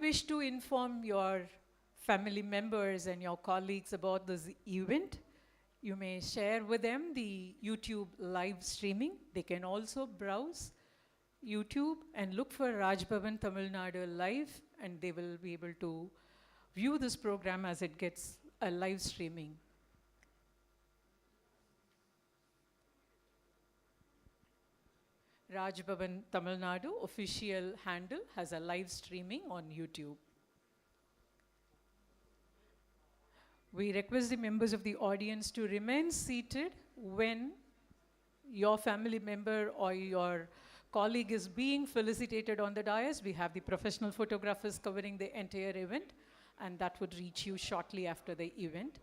wish to inform your family members and your colleagues about this event, you may share with them the YouTube live streaming. They can also browse YouTube and look for Raj Bhavan Tamil Nadu live, and they will be able to view this program as it gets a live streaming. Raj Bhavan Tamil Nadu official handle has a live streaming on YouTube. We request the members of the audience to remain seated when your family member or your colleague is being felicitated on the dais. We have the professional photographers covering the entire event, and that would reach you shortly after the event.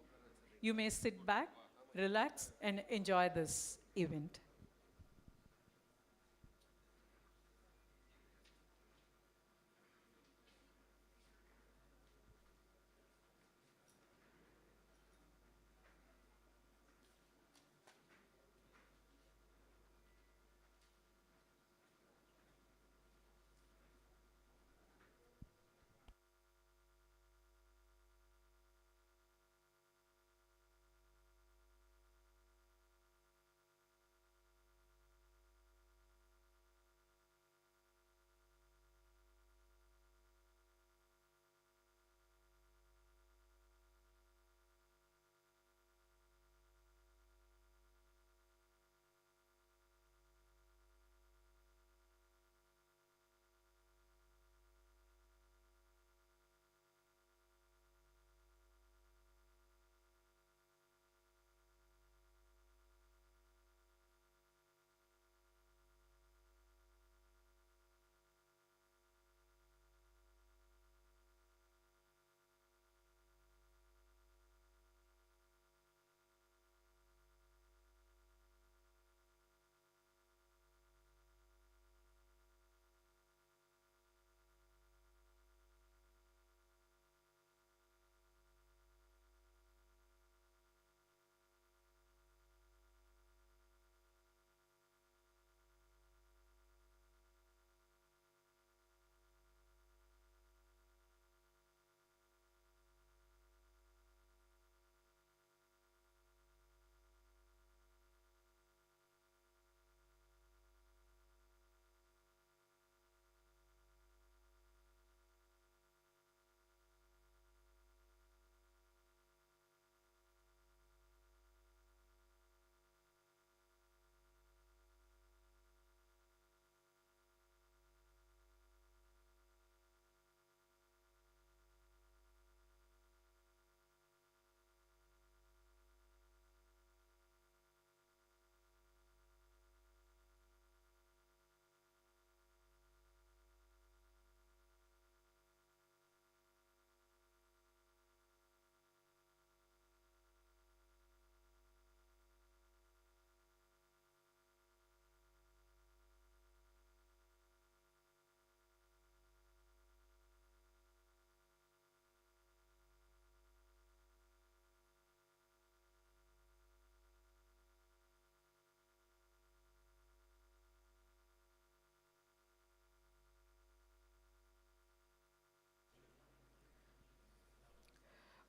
You may sit back, relax, and enjoy this event.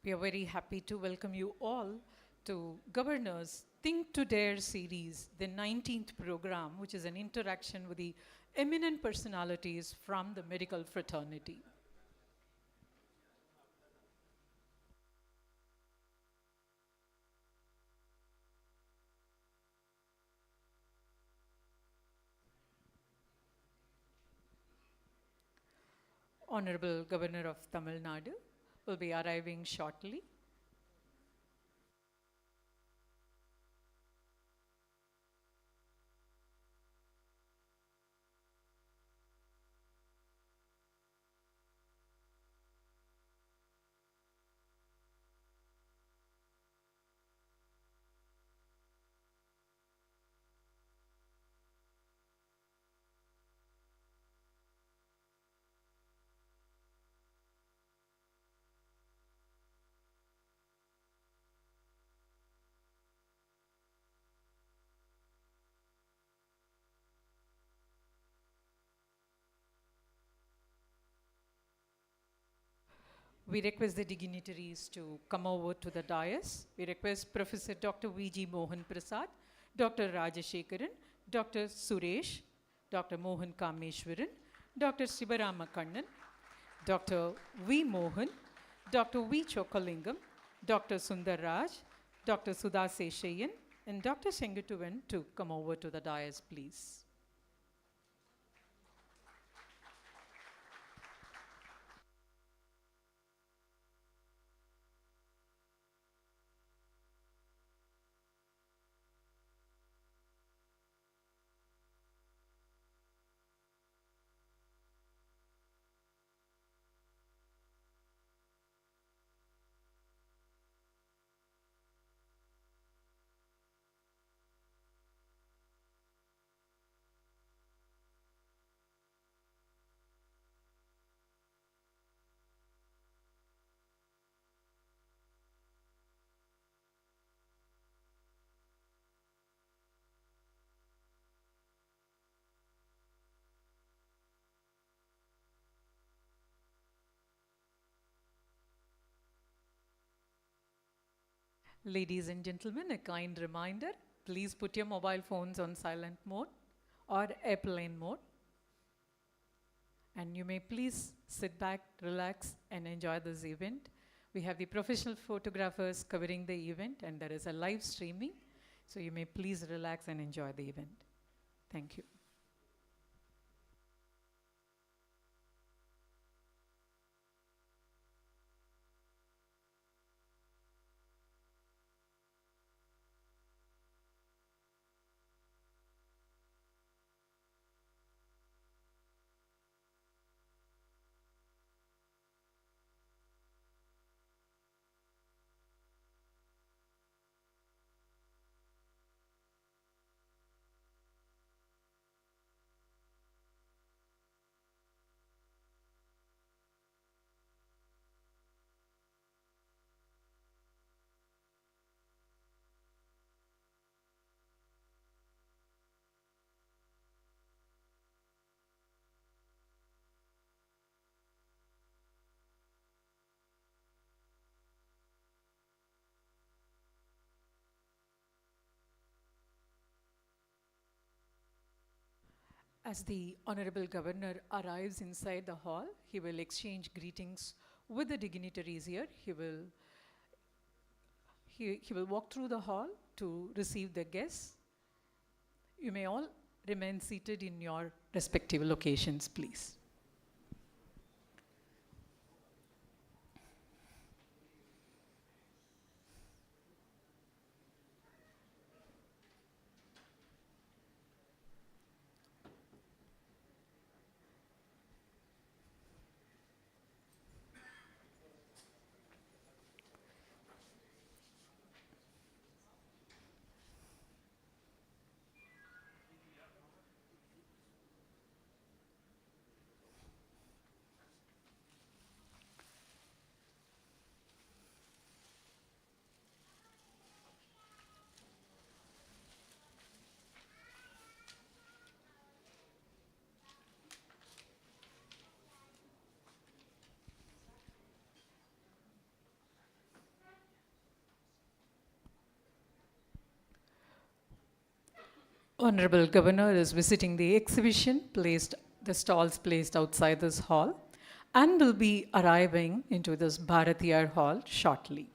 We are very happy to welcome you all to Governor's Think to Dare series, the 19th program, which is an interaction with the eminent personalities from the medical fraternity. Honorable Governor of Tamil Nadu will be arriving shortly. We request the dignitaries to come over to the dais. We request Professor Dr. V.G. Mohan Prasad, Dr. Rajashekaran, Dr. Suresh, Dr. Mohan Kameshwaran, Dr. Sibarama Kannan, Dr. V. Mohan, Dr. V. Chokalingam, Dr. Sundar Raj, Dr. Sudha Seshayan, and Dr. Sengatuvan to come over to the dais, please. Ladies and gentlemen, a kind reminder, please put your mobile phones on silent mode or airplane mode. And you may please sit back, relax, and enjoy this event. We have the professional photographers covering the event, and there is a live streaming. So you may please relax and enjoy the event. Thank you. As the Honorable Governor arrives inside the hall, he will exchange greetings with the dignitaries here. He will walk through the hall to receive the guests. You may all remain seated in your respective locations, please. Honorable Governor is visiting the exhibition the stalls placed outside this hall, and will be arriving into this Bharatiyar hall shortly.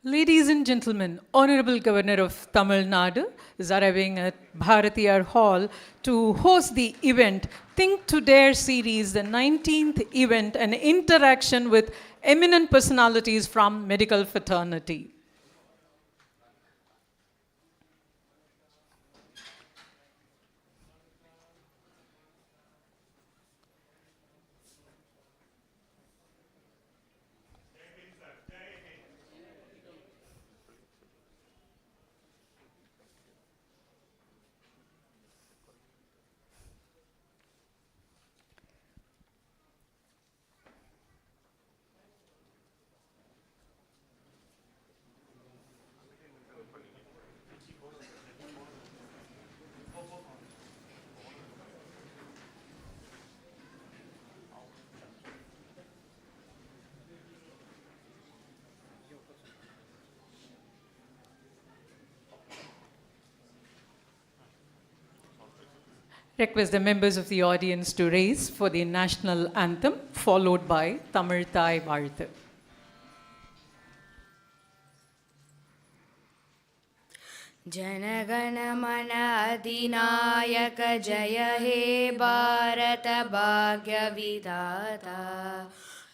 Ladies and gentlemen, Honorable Governor of Tamil Nadu is arriving at Bharatiyar Hall to host the event Think to Dare series, the 19th event, an interaction with eminent personalities from medical fraternity. Request the members of the audience to raise for the national anthem, followed by Tamil Thai Vazhuthu. जनगण मन अधिनायक जय हे भारत भाग्य विधाता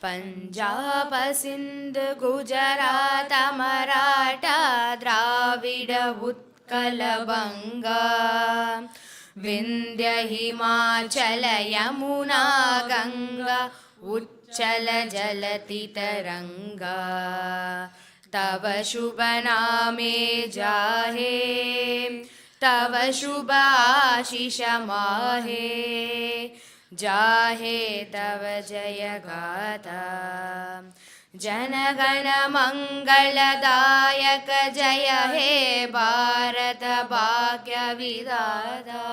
पंजाब सिंध गुजरात मराठा द्राविड उत्कल बंगा विंध्य हिमाचल यमुना गंगा उच्चल जलति तरंगा तव शुभ नामे जाहे तव शुभ आशीष माहे जाहे तव जय गाथा जनगण मंगलदायक जय हे भारत भाग्य विधाता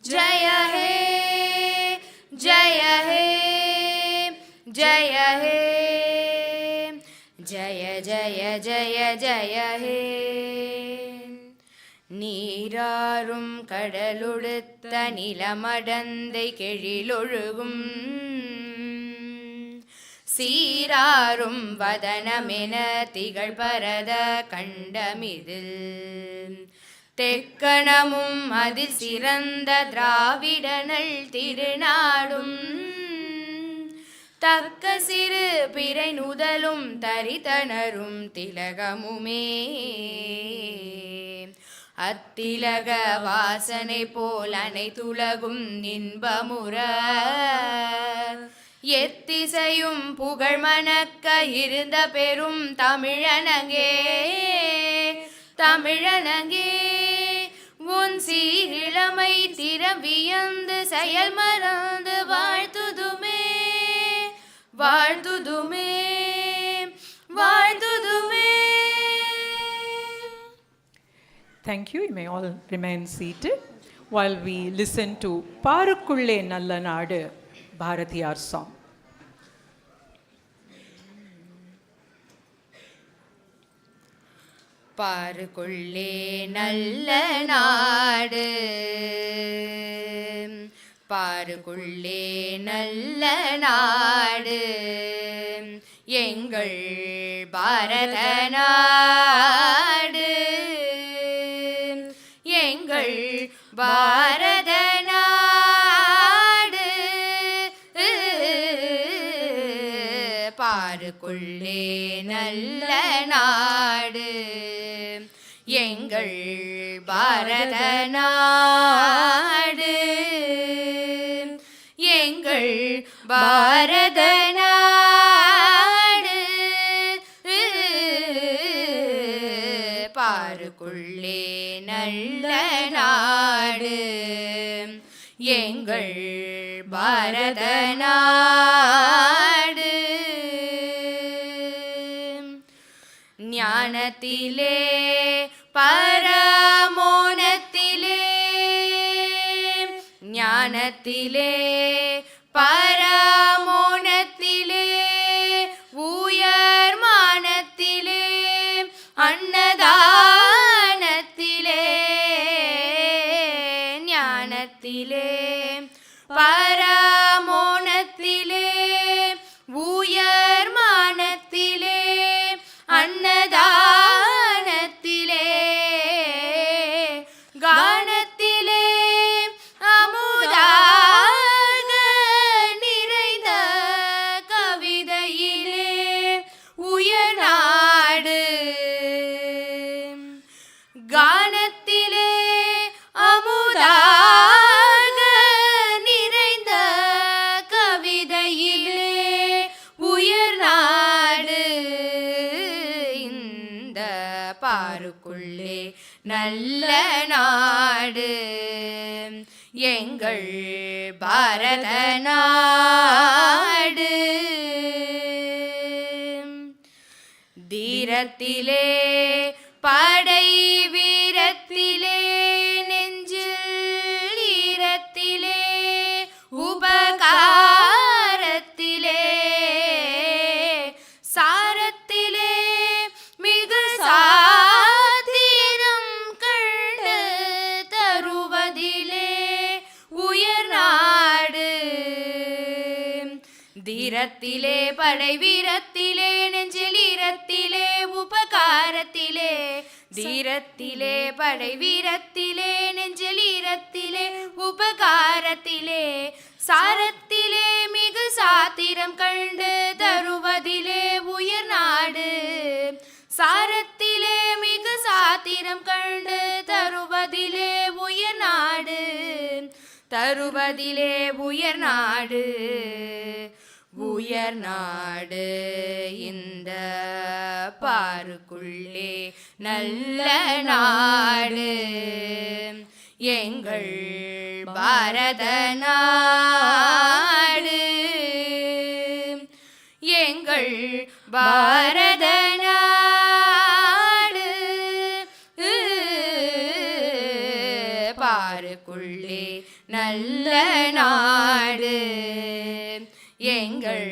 जय हे जय हे जय हे जय जय जय जय हे நீராறும் கடலுடுத்த நிலமடந்தை கெழிலொழுகும் சீராறும் வதனமென திகழ் பரத கண்டமிதில் தெக்கணமும் அதில் சிறந்த திராவிடனல் திருநாடும் தக்க சிறு பிறை நுதலும் தரிதனரும் திலகமுமே அத்திலக வாசனை போல் அனைத்துலகும் இன்பமுற எத்திசையும் புகழ் மணக்க இருந்த பெரும் தமிழனங்கே தமிழனங்கே உன் சீரிழமை திறம் வியந்து செயல் மறந்து வாழ்த்துதுமே வாழ்த்துதுமே வாழ்த்துதுமே. Thank you. You may all remain seated while we listen to Parukulle Nalla Nadu, Bharatiyar song. பாருக்குள்ளே நல்ல நாடு பாருக்குள்ளே நல்ல நாடு எங்கள் பாரத நாடு எங்கள் பாரத நாடு பாருக்குள்ளே நல்ல நாடு எங்கள் பாரத நாடு எங்கள் பாரத நாடு பாருக்குள்ளே நல்ல நாடு எங்கள் பாரத நாடு ஞானத்திலே பரமோனத்திலே ஞானத்திலே பரமோனத்திலே உயர் மானத்திலே அன்னதானத்திலே ஞானத்திலே பரமோனத்திலே உயர் மானத்திலே அன்னதானத்திலே கானத்திலே அமுதாக நிறைந்த கவிதையிலே உயர்நாடு கானத்திலே அமுதாக நிறைந்த கவிதையிலே உயர்நாடு இந்த பாருக்குள்ளே நல்ல நாடு எங்கள் பாரத நாடு தீரத்திலே படை வீரத்திலே நெஞ்சில் ஈரத்திலே உபகாரத்திலே சாரத்திலே மிகு சாத்திரம் கண்டு தருவதிலே வீரத்திலே படை வீரத்திலே நெஞ்சில் ஈரத்திலே உபகாரத்திலே தீரத்திலே படை வீரத்திலே நெஞ்சில் ஈரத்திலே உபகாரத்திலே சாரத்திலே மிகு சாத்திரம் கண்டு தருவதிலே உயர் நாடு சாரத்திலே மிகு சாத்திரம் கண்டு தருவதிலே உயர் நாடு தருவதிலே உயர் நாடு உயர் நாடு இந்த பாருக்குள்ளே நல்ல நாடு எங்கள் பாரத நாடு எங்கள் பாரத நாடு பாருக்குள்ளே நல்ல நாடு எங்கள்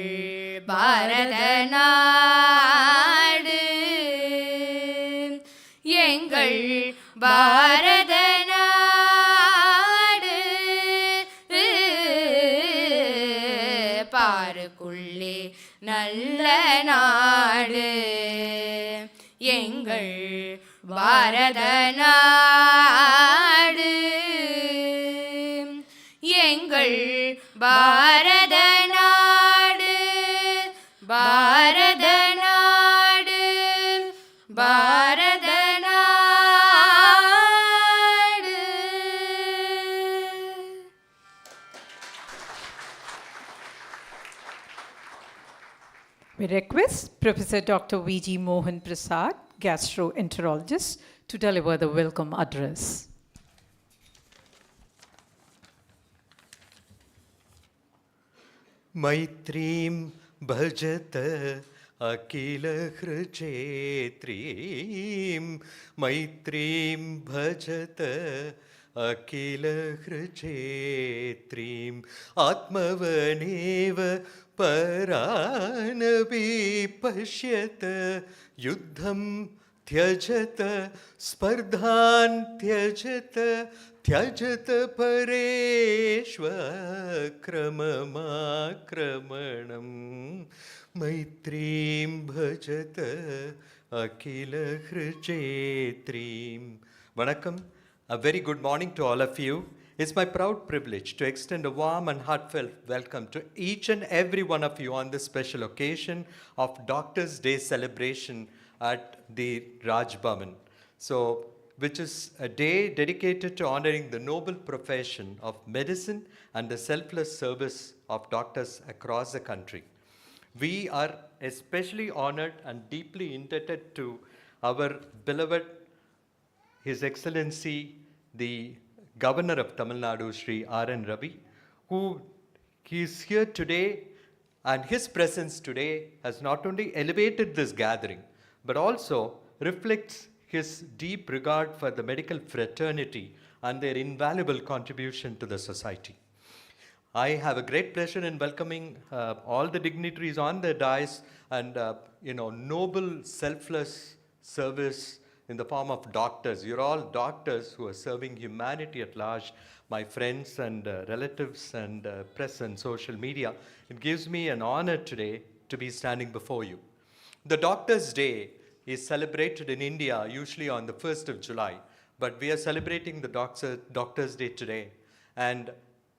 பாரத நாடு எங்கள் பாரத நாடு பாருக்குள்ளே நல்ல நாடு எங்கள் பாரத நாடு எங்கள் பாரத நாடு பாரத நாடு பாரத நாடு. We request Professor Dr. V.G. Mohan Prasad, gastroenterologist, to deliver the welcome address. मैत्रीं भजत अखिलहृचेत्रीं मैत्रीं भजत अखिलहृचेत्रीम् आत्मवनेव परानपि पश्यत युद्धं त्यजत स्पर्धां त्यजत त्यजत परेष्वक्रममाक्रमणं मैत्रीं भजत अखिलहृचेत्रीं. Vanakkam, a very good morning to all of you. It's my proud privilege to extend a warm and heartfelt welcome to each and every one of you on this special occasion of Doctors' Day celebration at the Raj Bhavan. So, which is a day dedicated to honoring the noble profession of medicine and the selfless service of doctors across the country. We are especially honored and deeply indebted to our beloved His Excellency, the Governor of Tamil Nadu, Sri R.N. Ravi, who is here today, and his presence today has not only elevated this gathering, but also reflects his deep regard for the medical fraternity and their invaluable contribution to the society. I have a great pleasure in welcoming all the dignitaries on the dais and noble, selfless service in the form of doctors. You're all doctors who are serving humanity at large. My friends and relatives and press and social media, it gives me an honor today to be standing before you. The Doctors' Day is celebrated in India usually on the 1st of July, but we are celebrating the Doctors' Day today. And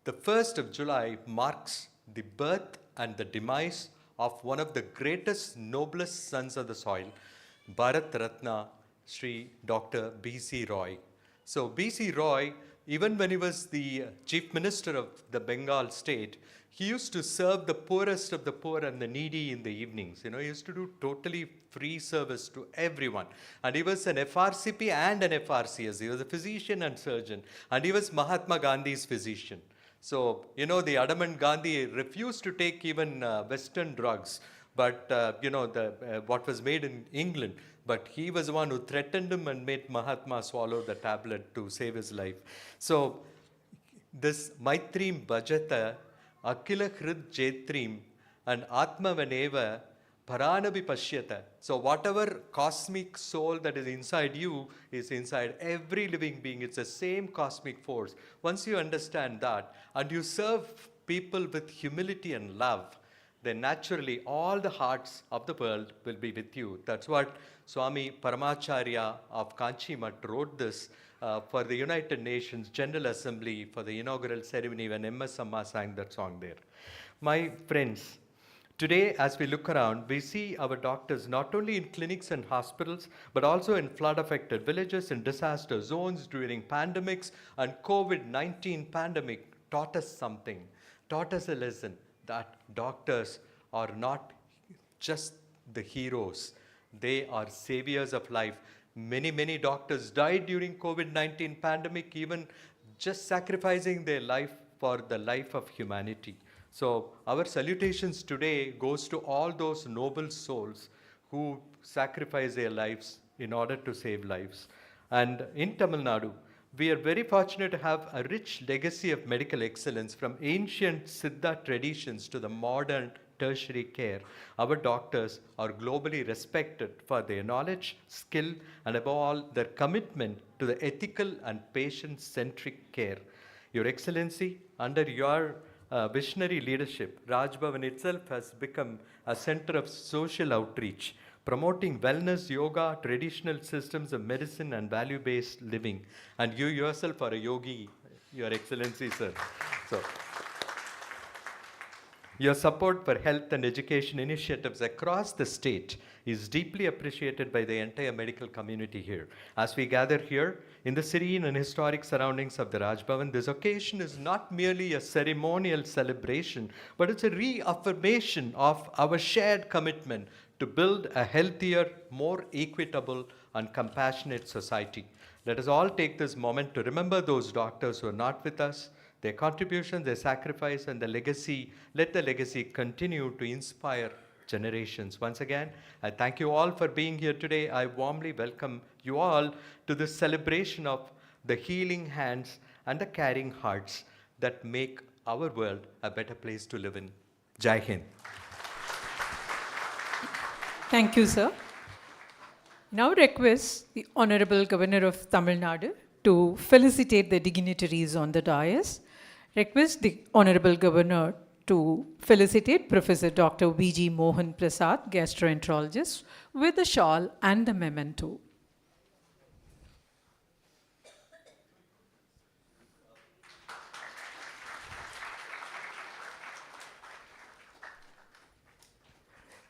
the 1st of July marks the birth and the demise of one of the greatest, noblest sons of the soil, Bharat Ratna, Sri Dr. B.C. Roy. So B.C. Roy, even when he was the Chief Minister of the Bengal state, he used to serve the poorest of the poor and the needy in the evenings. He used to do totally free service to everyone. And he was an FRCP and an FRCS. He was a physician and surgeon. And he was Mahatma Gandhi's physician. So, the adamant Gandhi refused to take even Western drugs, but, what was made in England. But he was the one who threatened him and made Mahatma swallow the tablet to save his life. So, this Maitrim Bhajata, Akila Hrid Jetrim, and Atmavaneva Paranabi Pashyata. So, whatever cosmic soul that is inside you is inside every living being. It's the same cosmic force. Once you understand that and you serve people with humility and love, then naturally all the hearts of the world will be with you. That's what Swami Paramacharya of Kanchi Math wrote this for the United Nations General Assembly for the inaugural ceremony when MS Amma sang that song there. My friends, today, as we look around, we see our doctors not only in clinics and hospitals, but also in flood-affected villages, in disaster zones during pandemics, and COVID-19 pandemic taught us something, taught us a lesson that doctors are not just the heroes. They are saviors of life. Many doctors died during COVID-19 pandemic, even just sacrificing their life for the life of humanity. So our salutations today goes to all those noble souls who sacrifice their lives in order to save lives. And in Tamil Nadu, we are very fortunate to have a rich legacy of medical excellence from ancient Siddha traditions to the modern tertiary care. Our doctors are globally respected for their knowledge, skill, and above all, their commitment to the ethical and patient-centric care. Your Excellency, under your visionary leadership, Raj Bhavan itself has become a center of social outreach, promoting wellness, yoga, traditional systems of medicine, and value-based living. And you yourself are a yogi, Your Excellency, sir. So, your support for health and education initiatives across the state is deeply appreciated by the entire medical community here. As we gather here in the serene and historic surroundings of the Raj Bhavan, this occasion is not merely a ceremonial celebration, but it's a reaffirmation of our shared commitment to build a healthier, more equitable, and compassionate society. Let us all take this moment to remember those doctors who are not with us, their contribution, their sacrifice, and the legacy. Let the legacy continue to inspire generations. Once again, I thank you all for being here today. I warmly welcome you all to this celebration of the healing hands and the caring hearts that make our world a better place to live in. Jai Hind. Thank you, sir. Now request the Honorable Governor of Tamil Nadu to felicitate the dignitaries on the dais. Request the Honorable Governor to felicitate Professor Dr. V.G. Mohan Prasad, gastroenterologist, with the shawl and the memento.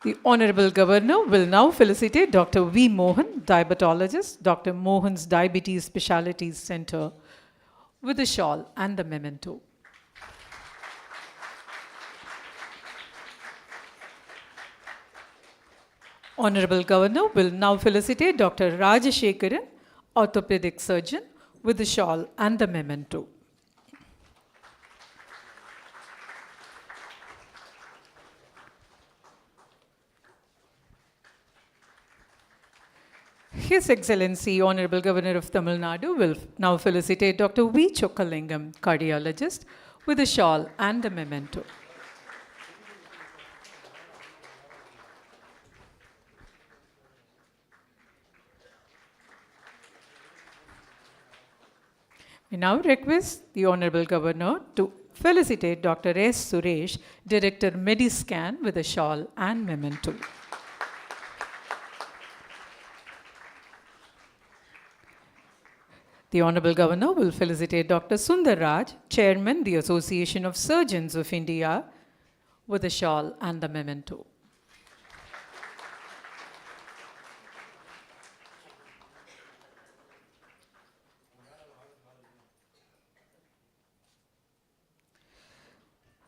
The Honorable Governor will now felicitate Dr. V. Mohan, diabetologist, Dr. Mohan's Diabetes Specialties Center, with the shawl and the memento. Honorable Governor will now felicitate Dr. Rajashekaran, orthopedic surgeon, with the shawl and the memento. His Excellency, Honorable Governor of Tamil Nadu, will now felicitate Dr. V. Chokkalingam, cardiologist, with a shawl and a memento. We now request the Honorable Governor to felicitate Dr. S. Suresh, Director Mediscan, with a shawl and memento. The Honorable Governor will felicitate Dr. Sundar Raj, Chairman, the Association of Surgeons of India, with a shawl and the memento.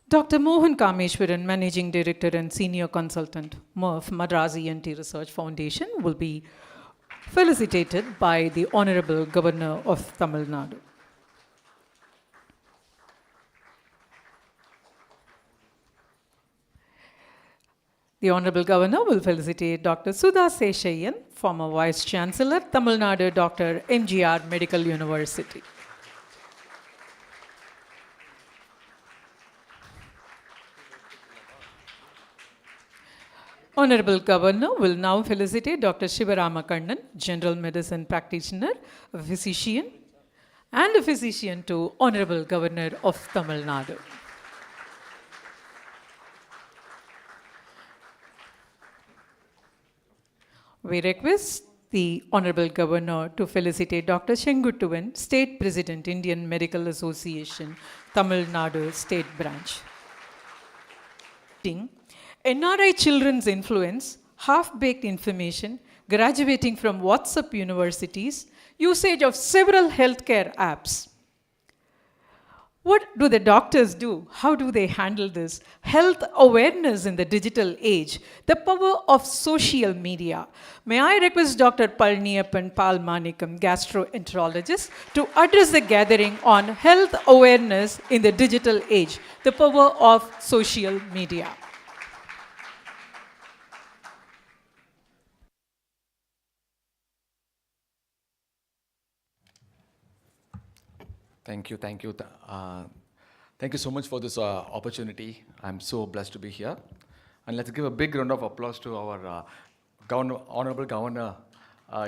Dr. Mohan Kameshwaran, Managing Director and Senior Consultant, MRF, Madras ENT Research Foundation, will be felicitated by the Honorable Governor of Tamil Nadu. The Honorable Governor will felicitate Dr. Sudha Seshayan, former Vice Chancellor, Tamil Nadu Dr. MGR Medical University. Honorable Governor will now felicitate Dr. Shivarama Kannan, General Medicine Practitioner, a physician, and a physician to Honorable Governor of Tamil Nadu. We request the Honorable Governor to felicitate Dr. Shenguttuvan, State President, Indian Medical Association, Tamil Nadu State Branch. NRI children's influence, half-baked information, graduating from WhatsApp universities, usage of several healthcare apps. What do the doctors do? How do they handle this? Health awareness in the digital age, the power of social media. May I request Dr. Palniyappan Palmanikam, gastroenterologist, to address the gathering on health awareness in the digital age, the power of social media. Thank you. Thank you so much for this opportunity. I'm so blessed to be here. And let's give a big round of applause to our Honorable Governor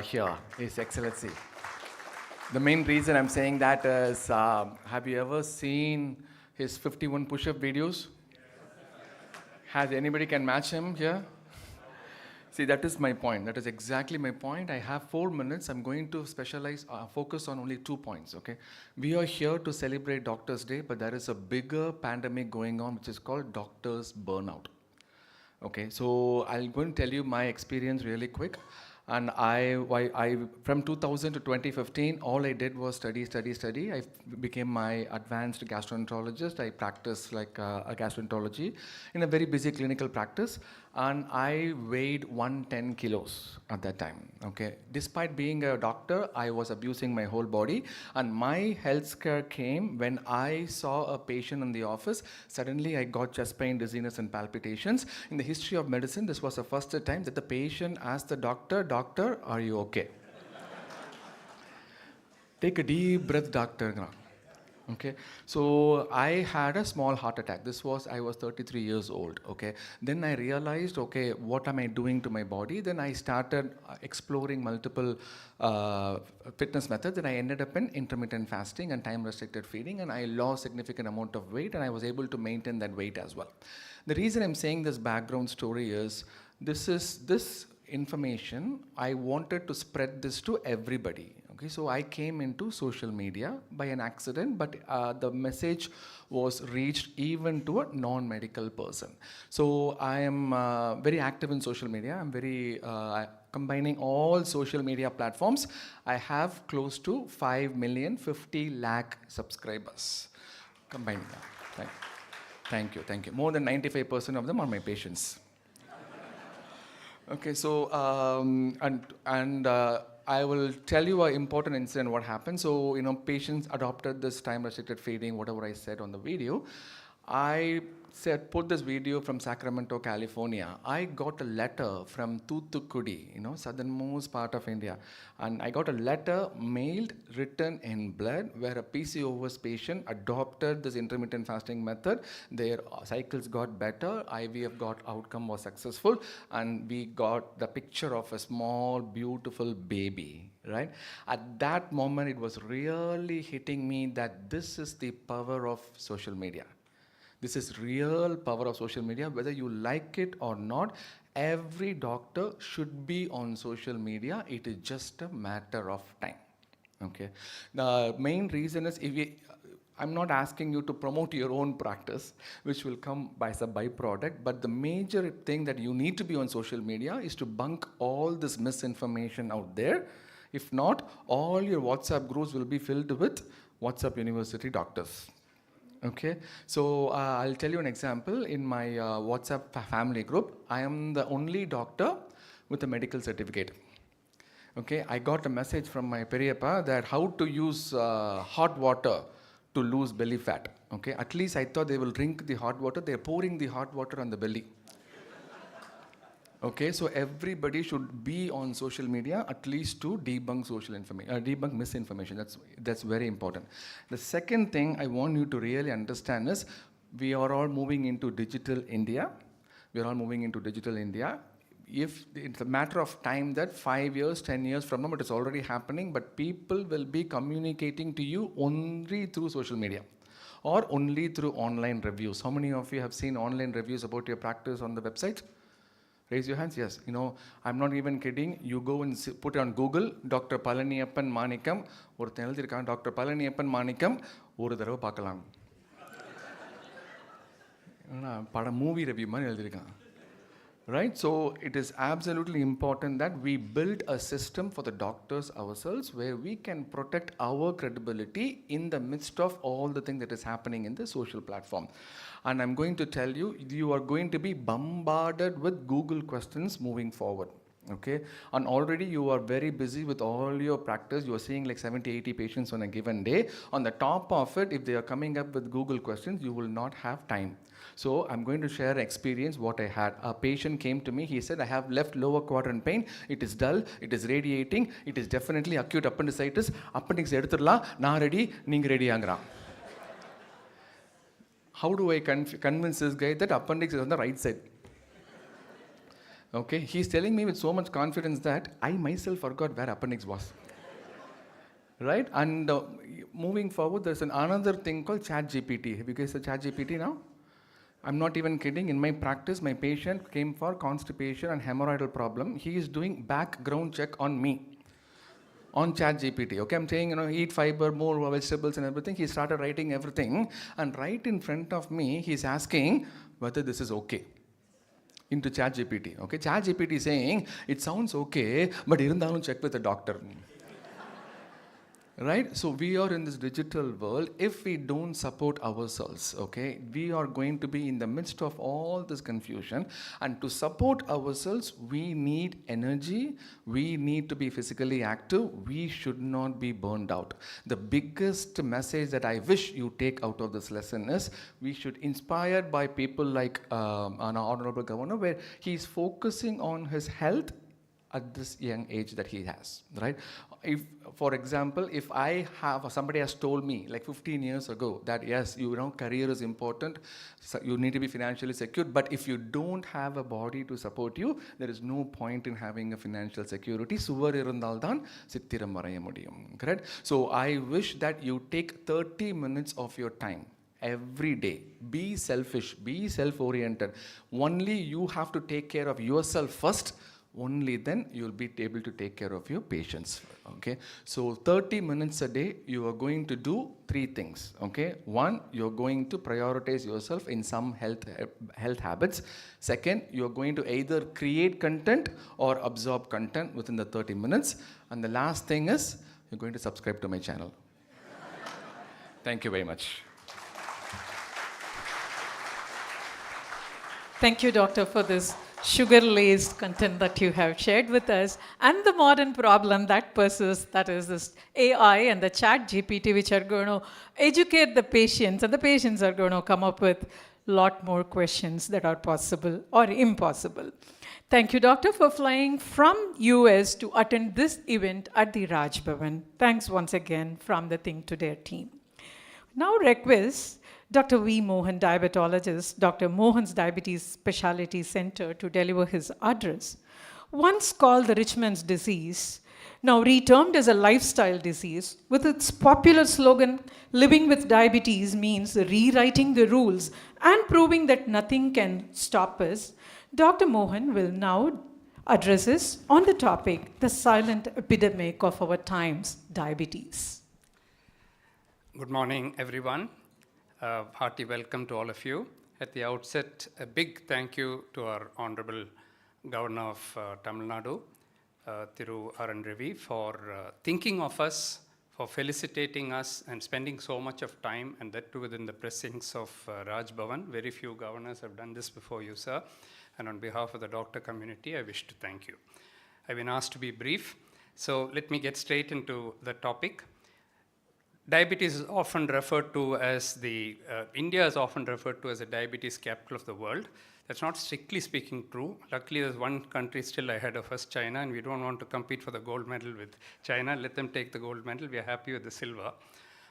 here, His Excellency. The main reason I'm saying that is, have you ever seen his 51 push-up videos? Has anybody can match him here? See, that is my point. That is exactly my point. I have 4 minutes. I'm going to focus on only 2 points, okay? We are here to celebrate Doctors' Day, but there is a bigger pandemic going on, which is called doctors' burnout. Okay, so I'm going to tell you my experience really quick. And from 2000 to 2015, all I did was study. I became my advanced gastroenterologist. I practiced like a gastroenterology in a very busy clinical practice. And I weighed 110 kilos at that time, okay? Despite being a doctor, I was abusing my whole body. And my health scare came when I saw a patient in the office. Suddenly, I got chest pain, dizziness, and palpitations. In the history of medicine, this was the first time that the patient asked the doctor, "Doctor, are you okay?" Take a deep breath, doctor. Okay, so I had a small heart attack. I was 33 years old, okay. Then I realized, okay, what am I doing to my body? Then I started exploring multiple fitness methods, and I ended up in intermittent fasting and time-restricted feeding, and I lost significant amount of weight, and I was able to maintain that weight as well. The reason I'm saying this background story is, this information, I wanted to spread this to everybody. Okay, so I came into social media by an accident, but the message was reached even to a non-medical person. So I am very active in social media. I'm very combining all social media platforms. I have close to 5,050,000 subscribers. Combining that. Thank you. More than 95% of them are my patients. Okay, so I will tell you an important incident what happened. So, patients adopted this time-restricted feeding, whatever I said on the video. I put this video from Sacramento, California. I got a letter from Thoothukudi, southernmost part of India. And I got a letter mailed, written in blood, where a PCOS patient adopted this intermittent fasting method. Their cycles got better, IVF outcome was successful, and we got the picture of a small, beautiful baby, right? At that moment, it was really hitting me that this is the power of social media. This is real power of social media. Whether you like it or not, every doctor should be on social media. It is just a matter of time. Okay. The main reason is, I'm not asking you to promote your own practice, which will come as a byproduct, but the major thing that you need to be on social media is to bunk all this misinformation out there. If not, all your WhatsApp groups will be filled with WhatsApp University doctors. Okay, so I'll tell you an example. In my WhatsApp family group, I am the only doctor with a medical certificate. Okay, I got a message from my Periyappa that how to use hot water to lose belly fat. Okay, at least I thought they will drink the hot water. They're pouring the hot water on the belly. Okay, so everybody should be on social media at least to debunk debunk misinformation. That's very important. The second thing I want you to really understand is, we are all moving into digital India. If it's a matter of time that 5 years, 10 years from now, it is already happening, but people will be communicating to you only through social media or only through online reviews. How many of you have seen online reviews about your practice on the website? Raise your hands. Yes. I'm not even kidding. You go and put it on Google, Dr. Palaniyappan Manikam. ஒருத்தன் எழுதியிருக்கான் doctor Palaniappan மாணிக்கம் ஒரு தடவை பார்க்கலாம். படம் movie review மாதிரி எழுதியிருக்கான். Right? So it is absolutely important that we build a system for the doctors ourselves where we can protect our credibility in the midst of all the things that is happening in the social platform. And I'm going to tell you, you are going to be bombarded with Google questions moving forward. Okay, and already you are very busy with all your practice. You are seeing like 70-80 patients on a given day. On the top of it, if they are coming up with Google questions, you will not have time. So I'm going to share experience what I had. A patient came to me. He said, I have left lower quadrant pain. It is dull. It is radiating. It is definitely acute appendicitis. Appendix எடுத்துடலாம். நான் ready. நீங்க ready ஆங்கறான். How do I convince this guy that appendix is on the right side? Okay, he's telling me with so much confidence that I myself forgot where appendix was. Right? And moving forward, there's another thing called ChatGPT. Have you guys heard ChatGPT now? I'm not even kidding. In my practice, my patient came for constipation and hemorrhoidal problem. He is doing background check on me on ChatGPT. Okay, I'm saying, eat fiber, more vegetables and everything. He started writing everything. And right in front of me, he's asking whether this is okay. Into ChatGPT. Okay, ChatGPT is saying, it sounds okay, but irundhalum check with the doctor. Right? So we are in this digital world. If we don't support ourselves, okay, we are going to be in the midst of all this confusion. And to support ourselves, we need energy. We need to be physically active. We should not be burned out. The biggest message that I wish you take out of this lesson is we should inspired by people like an honorable governor, where he's focusing on his health at this young age that he has, right? If, for example, if somebody has told me like 15 years ago that yes, career is important, so you need to be financially secure, but if you don't have a body to support you, there is no point in having a financial security. Suvar irundaldan sittiram varaya mudiyum, correct? So I wish that you take 30 minutes of your time every day. Be selfish, be self-oriented. Only you have to take care of yourself first. Only then you'll be able to take care of your patients. Okay, so 30 minutes a day, you are going to do 3 things. Okay, 1, you're going to prioritize yourself in some health habits. Second, you're going to either create content or absorb content within the 30 minutes. And the last thing is, you're going to subscribe to my channel. Thank you very much. Thank you, Doctor, for this sugar-laced content that you have shared with us, and the modern problem that persists, that is this AI and the ChatGPT, which are going to educate the patients, and the patients are going to come up with a lot more questions that are possible or impossible. Thank you, Doctor, for flying from US to attend this event at the Raj Bhavan. Thanks once again from the Think Today team. Now request Dr. V. Mohan, diabetologist, Dr. Mohan's Diabetes Specialty Center, to deliver his address. Once called the rich man's disease, now retermed as a lifestyle disease, with its popular slogan, living with diabetes means rewriting the rules and proving that nothing can stop us, Dr. Mohan will now address us on the topic, the silent epidemic of our times, diabetes. Good morning, everyone. Hearty welcome to all of you. At the outset, a big thank you to our Honorable Governor of Tamil Nadu, Thiru Aran Ravi, for thinking of us, for felicitating us and spending so much of time, and that too within the precincts of Raj Bhavan. Very few governors have done this before you, sir. And on behalf of the doctor community, I wish to thank you. I've been asked to be brief, so let me get straight into the topic. Diabetes is often referred to as India is often referred to as the diabetes capital of the world. That's not strictly speaking true. Luckily, there's one country still ahead of us, China, and we don't want to compete for the gold medal with China. Let them take the gold medal. We are happy with the silver.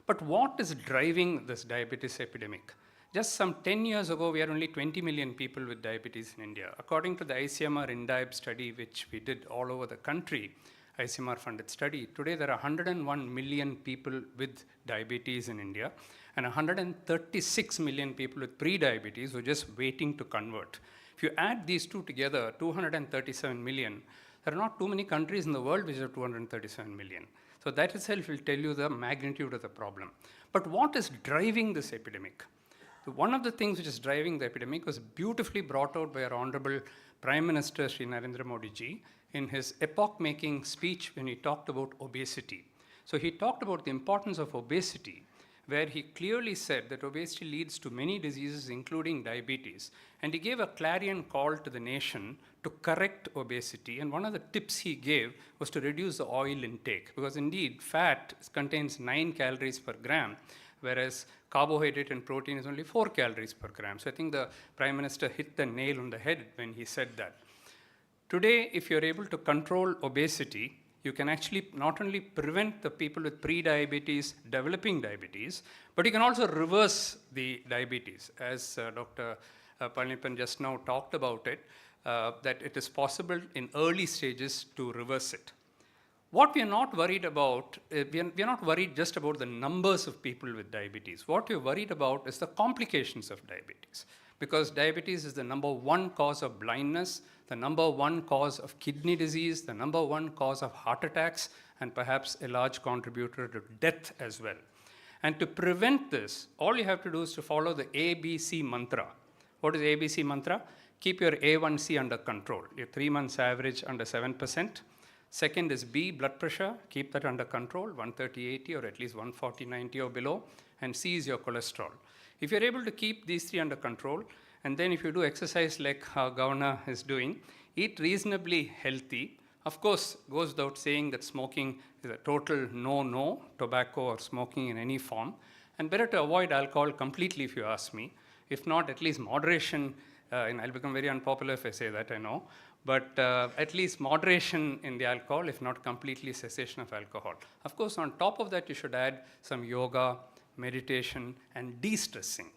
But what is driving this diabetes epidemic? Just some 10 years ago, we had only 20 million people with diabetes in India. According to the ICMR INDIAB study, which we did all over the country, ICMR funded study, today there are 101 million people with diabetes in India and 136 million people with pre-diabetes who are just waiting to convert. If If you add these two together, 237 million, there are not too many countries in the world which have 237 million. So that itself will tell you the magnitude of the problem. But what is driving this epidemic? One of the things which is driving the epidemic was beautifully brought out by our Honorable Prime Minister Sri Narendra Modi ji in his epoch-making speech when he talked about obesity. So he talked about the importance of obesity, where he clearly said that obesity leads to many diseases, including diabetes. And he gave a clarion call to the nation to correct obesity. And one of the tips he gave was to reduce the oil intake, because indeed, fat contains 9 calories per gram, whereas carbohydrate and protein is only 4 calories per gram. So I think the Prime Minister hit the nail on the head when he said that. Today, if you're able to control obesity, you can actually not only prevent the people with pre-diabetes developing diabetes, but you can also reverse the diabetes. As Dr. Palaniappan just now talked about it, that it is possible in early stages to reverse it. What we are not worried about, we are not worried just about the numbers of people with diabetes. What we are worried about is the complications of diabetes, because diabetes is the #1 cause of blindness, the #1 cause of kidney disease, the #1 cause of heart attacks, and perhaps a large contributor to death as well. And to prevent this, all you have to do is to follow the ABC mantra. What is ABC mantra? Keep your A1C under control. Your 3 months average under 7%. Second is B, blood pressure. Keep that under control, 130/80 or at least 140/90 or below. And C is your cholesterol. If you're able to keep these 3 under control, and then if you do exercise like Governor is doing, eat reasonably healthy. Of course, goes without saying that smoking is a total no, tobacco or smoking in any form. And better to avoid alcohol completely if you ask me. If not, at least moderation, and I'll become very unpopular if I say that, I know. But at least moderation in the alcohol, if not completely cessation of alcohol. Of course, on top of that, you should add some yoga, meditation, and de-stressing.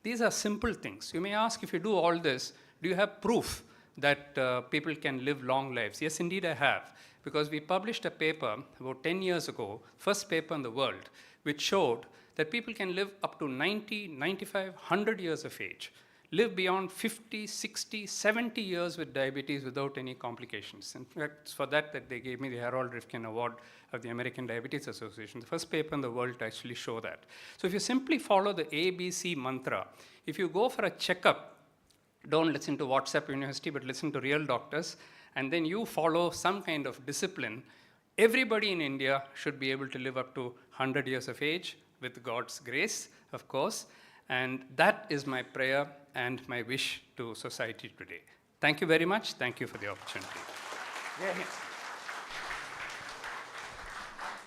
These are simple things. You may ask, if you do all this, do you have proof that people can live long lives? Yes, indeed I have. Because we published a paper about 10 years ago, first paper in the world, which showed that people can live up to 90, 95, 100 years of age, live beyond 50, 60, 70 years with diabetes without any complications. In fact, it's for that they gave me the Harold Rifkin Award of the American Diabetes Association, the first paper in the world to actually show that. So if you simply follow the ABC mantra, if you go for a checkup, don't listen to WhatsApp University, but listen to real doctors, and then you follow some kind of discipline, everybody in India should be able to live up to 100 years of age with God's grace, of course. And that is my prayer and my wish to society today. Thank you very much. Thank you for the opportunity.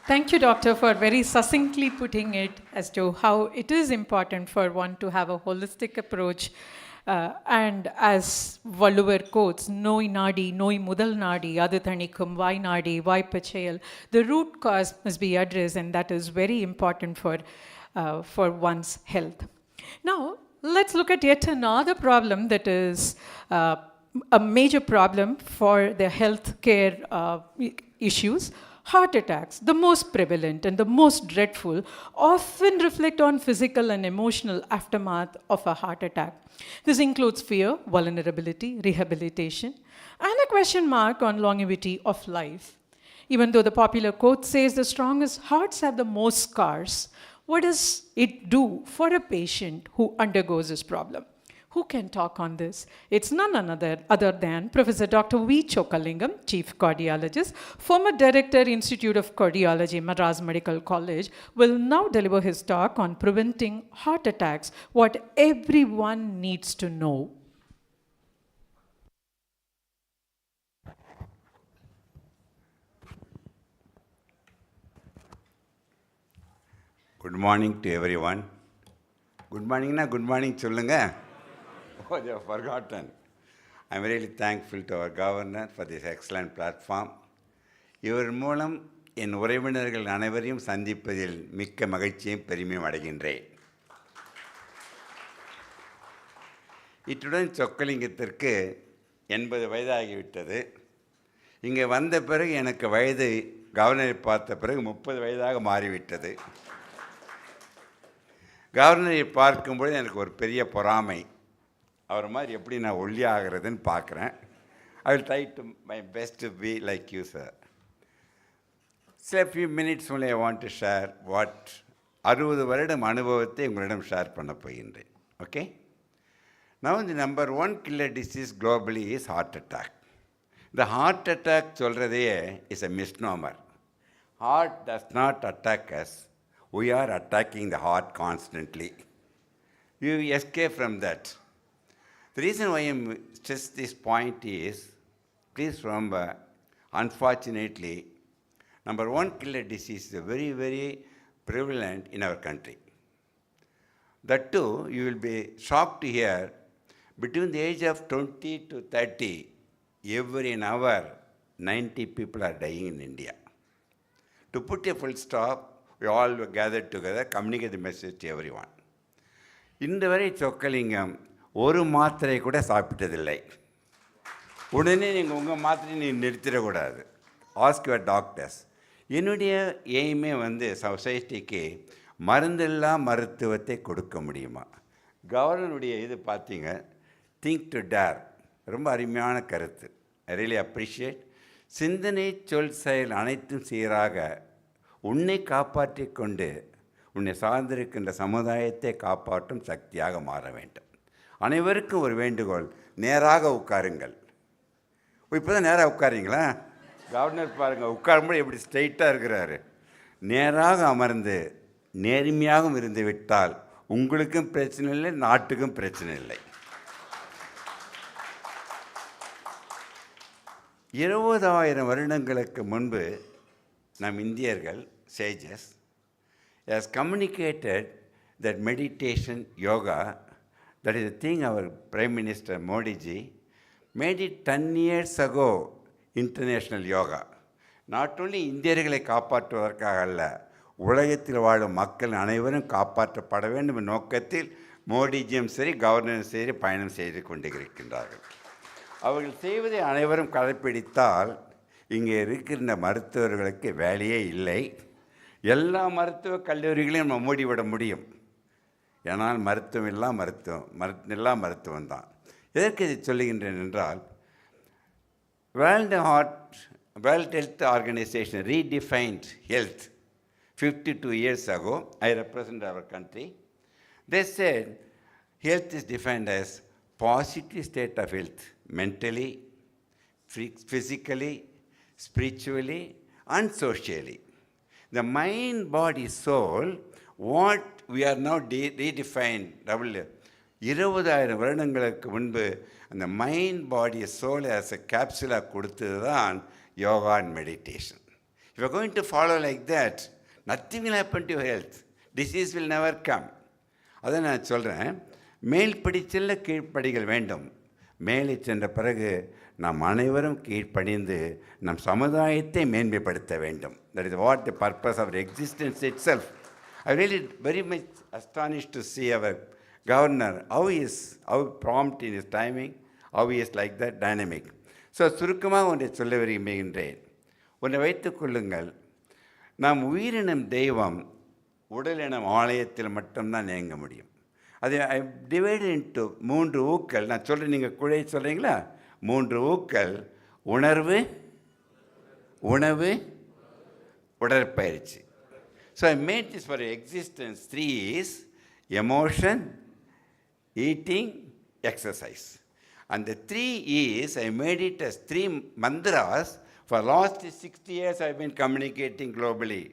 Thank you, Doctor, for very succinctly putting it as to how it is important for one to have a holistic approach. And as Valluvar quotes, Noi Nadi, Noi Mudal Nadi, Aduthanikkum, Vai Nadi, Vai Pachayal. The root cause must be addressed, and that is very important for one's health. Now, let's look at yet another problem that is a major problem for the healthcare issues. Heart attacks, the most prevalent and the most dreadful, often reflect on physical and emotional aftermath of a heart attack. This includes fear, vulnerability, rehabilitation, and a question mark on longevity of life. Even though the popular quote says the strongest hearts have the most scars, what does it do for a patient who undergoes this problem? Who can talk on this? It's none other than Professor Dr. V. Chokkalingam, Chief Cardiologist, former Director, Institute of Cardiology, Madras Medical College, will now deliver his talk on preventing heart attacks, what everyone needs to know. Good morning to everyone. Good morning, na good morning, Chullunga. Oh, they have forgotten. I'm really thankful to our governor for this excellent platform. இவர் மூலம் என் உறவினர்கள் அனைவரையும் சந்திப்பதில் மிக்க மகிழ்ச்சியும் பெருமையும் அடைகின்றேன். இத்துடன் சொக்கலிங்கத்திற்கு 80 வயதாகிவிட்டது. இங்கே வந்த பிறகு எனக்கு வயது கவர்னரை பார்த்த பிறகு 30 வயதாக மாறிவிட்டது. கவர்னரை பார்க்கும்பொழுது எனக்கு ஒரு பெரிய பொறாமை. அவர் மாதிரி எப்படி நான் ஒல்லி ஆகிறதுன்னு பார்க்குறேன். I will try to my best to be like you sir. சில few minutes only I want to share what 60 வருடம் அனுபவத்தை உங்களிடம் ஷேர் பண்ண போகின்றேன். Okay. Now the number one killer disease globally is heart attack. The heart attack சொல்கிறதே is a misnomer. Heart does not attack us. We are attacking the heart constantly. You escape from that. The reason why I stress this point is, please remember, unfortunately, number one killer disease is very, very prevalent in our country. That too, you will be shocked to hear, between the age of 20 to 30, every hour, 90 people are dying in India. To put a full stop, we all were gathered together, communicate the message to everyone. இன்று வரை சொக்கலிங்கம் ஒரு மாத்திரை கூட சாப்பிட்டதில்லை. உடனே நீங்கள் உங்கள் மாத்திரை நீங்கள் நிறுத்திடக்கூடாது. Ask your doctors. என்னுடைய எய்மே சொசைட்டிக்கு மருந்தில்லா மருத்துவத்தை கொடுக்க முடியுமா? கவர்னருடைய இது பார்த்தீங்க, திங்க் டு டேர், ரொம்ப அருமையான கருத்து. I really appreciate. சிந்தனை சொல் செயல் அனைத்தும் சீராக உன்னை காப்பாற்றி கொண்டு உன்னை சார்ந்திருக்கின்ற சமுதாயத்தை காப்பாற்றும் சக்தியாக மாற வேண்டும். அனைவருக்கும் ஒரு வேண்டுகோள், நேராக உட்காருங்கள். இப்போ தான் நேராக உட்காருங்களா? கவர்னர் பாருங்கள், உட்காரும்போது எப்படி ஸ்ட்ரெயிட்டாக இருக்கிறாரு. நேராக அமர்ந்து நேர்மையாகவும் இருந்து விட்டால் உங்களுக்கும் பிரச்சனை இல்லை, நாட்டுக்கும் பிரச்சனை இல்லை. 20,000 வருடங்களுக்கு முன்பு நம் இந்தியர்கள் sages has communicated that meditation, yoga, that is the thing our Prime Minister Modi ji made it 10 years ago, international yoga. Not only இந்தியர்களை காப்பாற்றுவதற்காக அல்ல, உலகத்தில் வாழும் மக்கள் அனைவரும் காப்பாற்றப்பட வேண்டும் என்ற நோக்கத்தில் மோடிஜியும் சரி கவர்னரும் சரி பயணம் செய்து கொண்டிருக்கின்றார்கள். அவர்கள் செய்வதை அனைவரும் கடைப்பிடித்தால் இங்கே இருக்கின்ற மருத்துவர்களுக்கு வேலையே இல்லை. எல்லா மருத்துவக் கல்லூரிகளையும் நம்ம மூடிவிட முடியும். ஏன்னால் மருத்துவம் எல்லாம் எல்லாம் மருத்துவம் தான். எதற்கு இதை சொல்லுகின்றேன் என்றால், World Health Organization redefined health 52 years ago. I represent our country. They said health is defined as positive state of health, mentally, physically, spiritually, and socially. The mind, body, soul, what we are now redefined. 20,000 வருடங்களுக்கு முன்பு அந்த mind body soul as a கேப்சுலாக கொடுத்தது தான் yoga and meditation. If you are going to follow like that, nothing will happen to your health. Disease will never come. அதை நான் சொல்கிறேன். மேல் படிச்சல்ல கீழ்ப்படிகள் வேண்டும். மேலே சென்ற பிறகு நாம் அனைவரும் கீழ்ப்படிந்து நம் சமுதாயத்தை மேன்மைப்படுத்த வேண்டும். That is what the purpose of our existence itself. I really very much astonished to see our governor, how prompt in his timing, how he is like that dynamic. So சுருக்கமாக ஒன்றை சொல்ல விரும்புகின்றேன். ஒன்றை வைத்துக் கொள்ளுங்கள், நாம் உயிரினம் தெய்வம், உடலினம் ஆலயத்தில் மட்டும்தான் இயங்க முடியும். அது ஐ டிவைட் இன்ட்டு 3 ஊக்கள். நான் சொல்கிறேன், நீங்கள் குழை சொல்கிறீங்களா? 3 ஊக்கள்: உணர்வு, உணவு, உடற்பயிற்சி. So I made this for existence. 3 is emotion, eating, exercise. And the 3 is, I made it as 3 mantras. For last 60 years I have been communicating globally.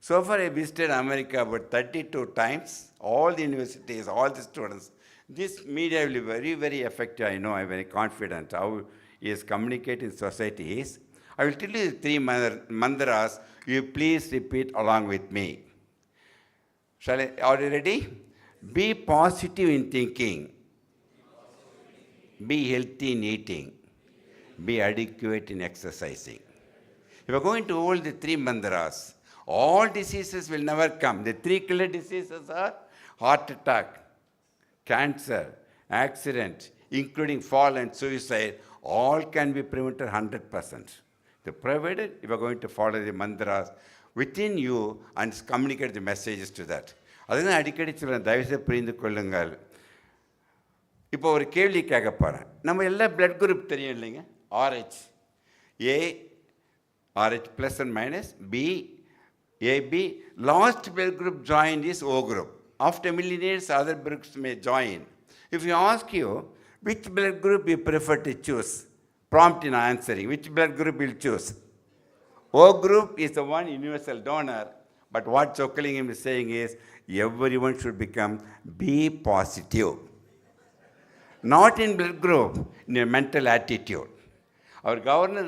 So far I visited America about 32 times, all the universities, all the students. This media will be very, very effective. I know, I am very confident how he is communicating societies. I will tell you 3 mantras. You please repeat along with me. Are you ready? Be positive in thinking. Be healthy in eating. Be adequate in exercising. If you are going to hold the 3 mantras, all diseases will never come. The 3 killer diseases are heart attack, cancer, accident, including fall and suicide. All can be prevented 100%. Provided if you are going to follow the mantras within you and communicate the messages to that. அதுதான் அடிக்கடி சொல்கிறேன், தயவுசெய்து புரிந்து கொள்ளுங்கள். இப்போ ஒரு கேள்வி கேட்க போகிறேன். நம்ம எல்லா பிளட் குரூப் தெரியும் இல்லைங்க? RH, A, RH plus and minus, B, AB. Last blood group joined is O group. After million years, other groups may join. If you ask you, which blood group you prefer to choose? Prompt in answering. Which blood group will choose? O group is the one universal donor. But what Chokkalingam is saying is, everyone should become B positive. Not in blood group, in a mental attitude. Our governor,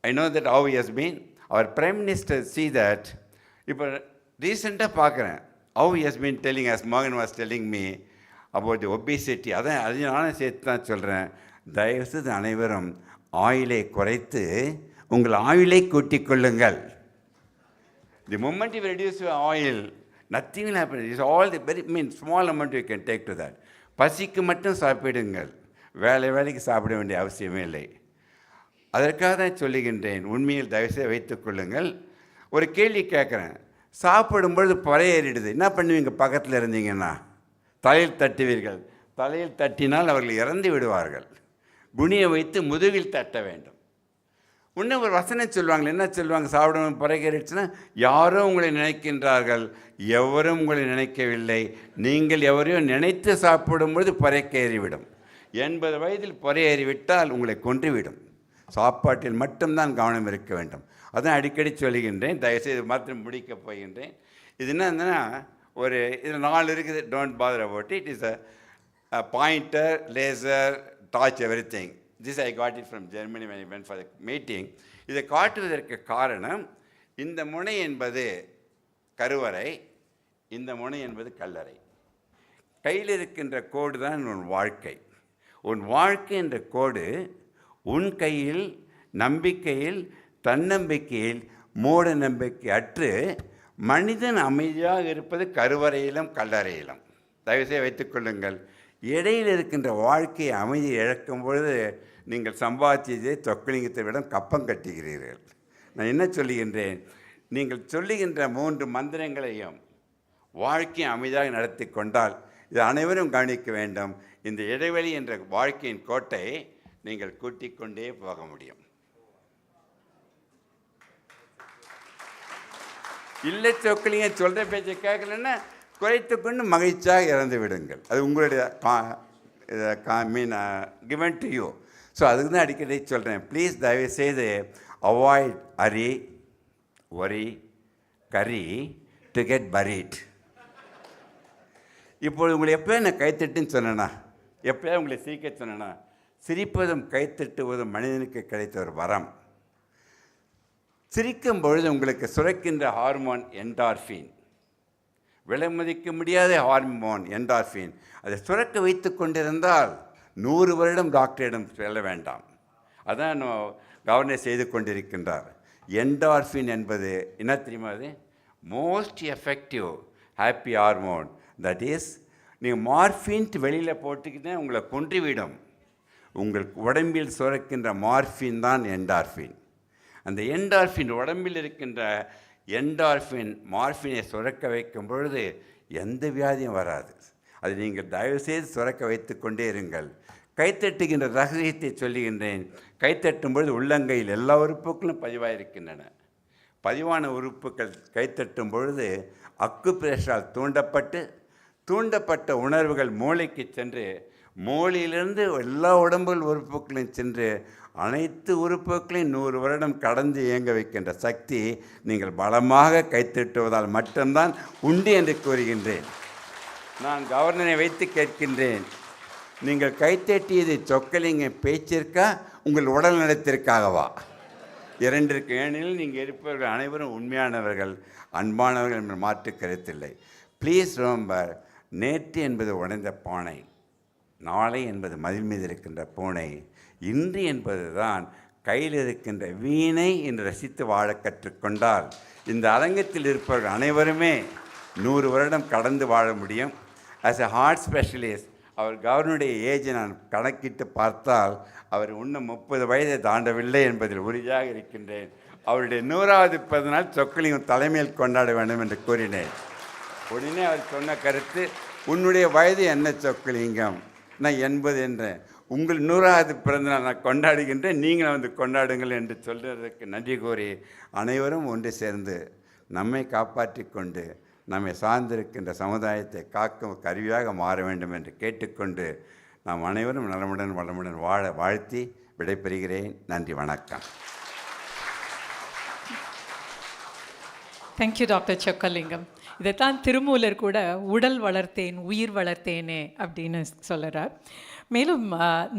I know that how he has been. Our Prime Minister see that. இப்போ ரீசெண்டாக பார்க்குறேன், how he has been telling, as Morgan was telling me about the obesity. அதான் நானும் சேர்த்து தான் சொல்கிறேன், தயவுசெய்து அனைவரும் ஆயிலை குறைத்து உங்கள் ஆயிலை கூட்டிக் கொள்ளுங்கள். The moment you reduce your oil, nothing will happen. It's all the very small amount you can take to that. பசிக்கு மட்டும் சாப்பிடுங்கள், வேலைக்கு சாப்பிட வேண்டிய அவசியமே இல்லை. அதற்காக தான் சொல்லுகின்றேன், உண்மையில் தயவுசெய்து வைத்துக் கொள்ளுங்கள். ஒரு கேள்வி கேட்குறேன், சாப்பிடும்பொழுது பறையேறிடுது, என்ன பண்ணுவீங்க? பக்கத்தில் இருந்தீங்கன்னா தலையில் தட்டுவீர்கள். தலையில் தட்டினால் அவர்கள் இறந்து விடுவார்கள். குனியை வைத்து முதுகில் தட்ட வேண்டும். இன்னும் ஒரு வசனம் சொல்லுவாங்க, என்ன சொல்லுவாங்க? சாப்பிட பறையேறிடுச்சுன்னா, யாரோ உங்களை நினைக்கின்றார்கள், எவரும் உங்களை நினைக்கவில்லை. நீங்கள் எவரையோ நினைத்து சாப்பிடும்பொழுது பறைக்கேறிவிடும். 80 வயதில் பறையேறிவிட்டால் உங்களை கொன்றுவிடும். சாப்பாட்டில் மட்டும்தான் கவனம் இருக்க வேண்டும். அதான் அடிக்கடி சொல்லுகின்றேன். தயவுசெய்து மாத்திரம் முடிக்கப் போகின்றேன். இது என்னன்னா, ஒரு இதில் 4 இருக்குது. Don't father about it. Is a pointer, laser, torch, every thing. This I got it from Germany when I went for the meeting. இதை காட்டுவதற்கு காரணம், இந்த முனை என்பது கருவறை, இந்த முனை என்பது கல்லறை. கையில் இருக்கின்ற கோடு தான் உன் வாழ்க்கை. உன் வாழ்க்கை என்ற கோடு உன் கையில், நம்பிக்கையில், தன்னம்பிக்கையில், மூட நம்பிக்கை அற்று மனிதன் அமைதியாக இருப்பது கருவறையிலும் கல்லறையிலும். தயவுசெய்து வைத்துக்கொள்ளுங்கள். இடையில் இருக்கின்ற வாழ்க்கையை அமைதியை இழக்கும் பொழுது நீங்கள் சம்பாதிச்சதை சொக்கலிங்கத்தை விட கப்பம் கட்டுகிறீர்கள். நான் என்ன சொல்லுகின்றேன், நீங்கள் சொல்லுகின்ற 3 மந்திரங்களையும் வாழ்க்கையை அமைதியாக நடத்தி கொண்டால், இது அனைவரும் கவனிக்க வேண்டும், இந்த இடைவெளி என்ற வாழ்க்கையின் கோட்டையை நீங்கள் கூட்டிக் கொண்டே போக முடியும். இல்லை சொக்கலிங்க சொல்கிற பேச்சை கேட்கலன்னா குறைத்து கொண்டு மகிழ்ச்சியாக இறந்து விடுங்கள். அது உங்களுடைய given to you. ஸோ அதுக்கு தான் அடிக்கடி சொல்கிறேன், ப்ளீஸ் தயவுசெய்து avoid hurry, worry, curry to get buried. இப்பொழுது உங்களை எப்போயும் நான் கைத்தட்டுன்னு சொன்னேன்னா, எப்போயா உங்களை சிரிக்க சொன்னேன்னா, சிரிப்பதும் கைத்தட்டுவதும் மனிதனுக்கு கிடைத்த ஒரு வரம். சிரிக்கும் பொழுது உங்களுக்கு சுரக்கின்ற ஹார்மோன் என்டார்ஃபின், விலை மதிக்க முடியாத ஹார்மோன் என்டார்ஃபின். அதை சுரக்க வைத்து கொண்டிருந்தால் 100 வருடம் டாக்டரிடம் செல்ல வேண்டாம். அதான் கவர்னர் செய்து கொண்டிருக்கின்றார். என்டார்ஃபின் என்பது என்ன தெரியுமா? அது most effective happy hormone. That is, நீங்கள் மார்ஃபின்ட்டு வெளியில் போட்டுக்கிட்டே உங்களை கொன்றுவிடும். உங்கள் உடம்பில் சுரக்கின்ற மார்ஃபின் தான் என்டார்ஃபின். அந்த என்டார்ஃபின், உடம்பில் இருக்கின்ற என்டார்ஃபின் மார்ஃபினை சுரக்க வைக்கும் பொழுது எந்த வியாதியும் வராது. அது நீங்கள் தயவுசெய்து சுரக்க வைத்து கொண்டே இருங்கள். கைத்தட்டுகின்ற ரகசியத்தை சொல்லுகின்றேன். கைத்தட்டும் பொழுது உள்ளங்கையில் எல்லா உறுப்புகளும் பதிவாயிருக்கின்றன. பதிவான உறுப்புகள் கைத்தட்டும் பொழுது அக்குப்ரெஷரால் தூண்டப்பட்ட உணர்வுகள் மூளைக்கு சென்று, மூளையிலிருந்து எல்லா உடம்புகள் உறுப்புகளையும் சென்று அனைத்து உறுப்புகளையும் 100 வருடம் கடந்து இயங்க வைக்கின்ற சக்தி நீங்கள் பலமாக கைத்தட்டுவதால் மட்டும்தான் உண்டு என்று கூறுகின்றேன். நான் கவர்னரை வைத்து கேட்கின்றேன், நீங்கள் கைத்தட்டியது சொக்கலிங்க பேச்சிற்கா, உங்கள் உடல் நலத்திற்காகவா? 2 இருக்கு. ஏனெனில் நீங்கள் இருப்பவர்கள் அனைவரும் உண்மையானவர்கள், அன்பானவர்கள் என்று மாற்று கருத்தில்லை. ப்ளீஸ் ரிமெம்பர், நேற்று என்பது உடைந்த பானை, நாளை என்பது மதில் மீது இருக்கின்ற பூனை, இன்று என்பது தான் கையில் இருக்கின்ற வீணை என்று ரசித்து வாழ கற்றுக்கொண்டால் இந்த அரங்கத்தில் இருப்பவர்கள் அனைவருமே 100 வருடம் கடந்து வாழ முடியும். ஆஸ் எ ஹார்ட் ஸ்பெஷலிஸ்ட், அவர் கவர்னருடைய ஏஜை நான் கணக்கிட்டு பார்த்தால் அவர் இன்னும் 30 வயதை தாண்டவில்லை என்பதில் உறுதியாக இருக்கின்றேன். அவருடைய 100வது பிறந்தநாள் சொக்கலிங்கம் தலைமையில் கொண்டாட வேண்டும் என்று கூறினேன். உடனே அவர் சொன்ன கருத்து, உன்னுடைய வயது என்ன சொக்கலிங்கம், நான் 80 என்றேன். உங்கள் 100வது பிறந்தநாள் நான் கொண்டாடுகின்றேன், நீங்களும் வந்து கொண்டாடுங்கள் என்று சொல்கிறதுக்கு நன்றி கூறி அனைவரும் ஒன்று சேர்ந்து நம்மை காப்பாற்றி கொண்டு நம்மை சார்ந்திருக்கின்ற சமுதாயத்தை காக்கும் கருவியாக மாற வேண்டும் என்று கேட்டுக்கொண்டு நாம் அனைவரும் நலமுடன் வளமுடன் வாழ வாழ்த்தி விடைபெறுகிறேன். நன்றி, வணக்கம். Thank you doctor Chockalingam. இதைத்தான் திருமூலர் கூட உடல் வளர்த்தேன் உயிர் வளர்த்தேனே அப்படின்னு சொல்லுறார். மேலும்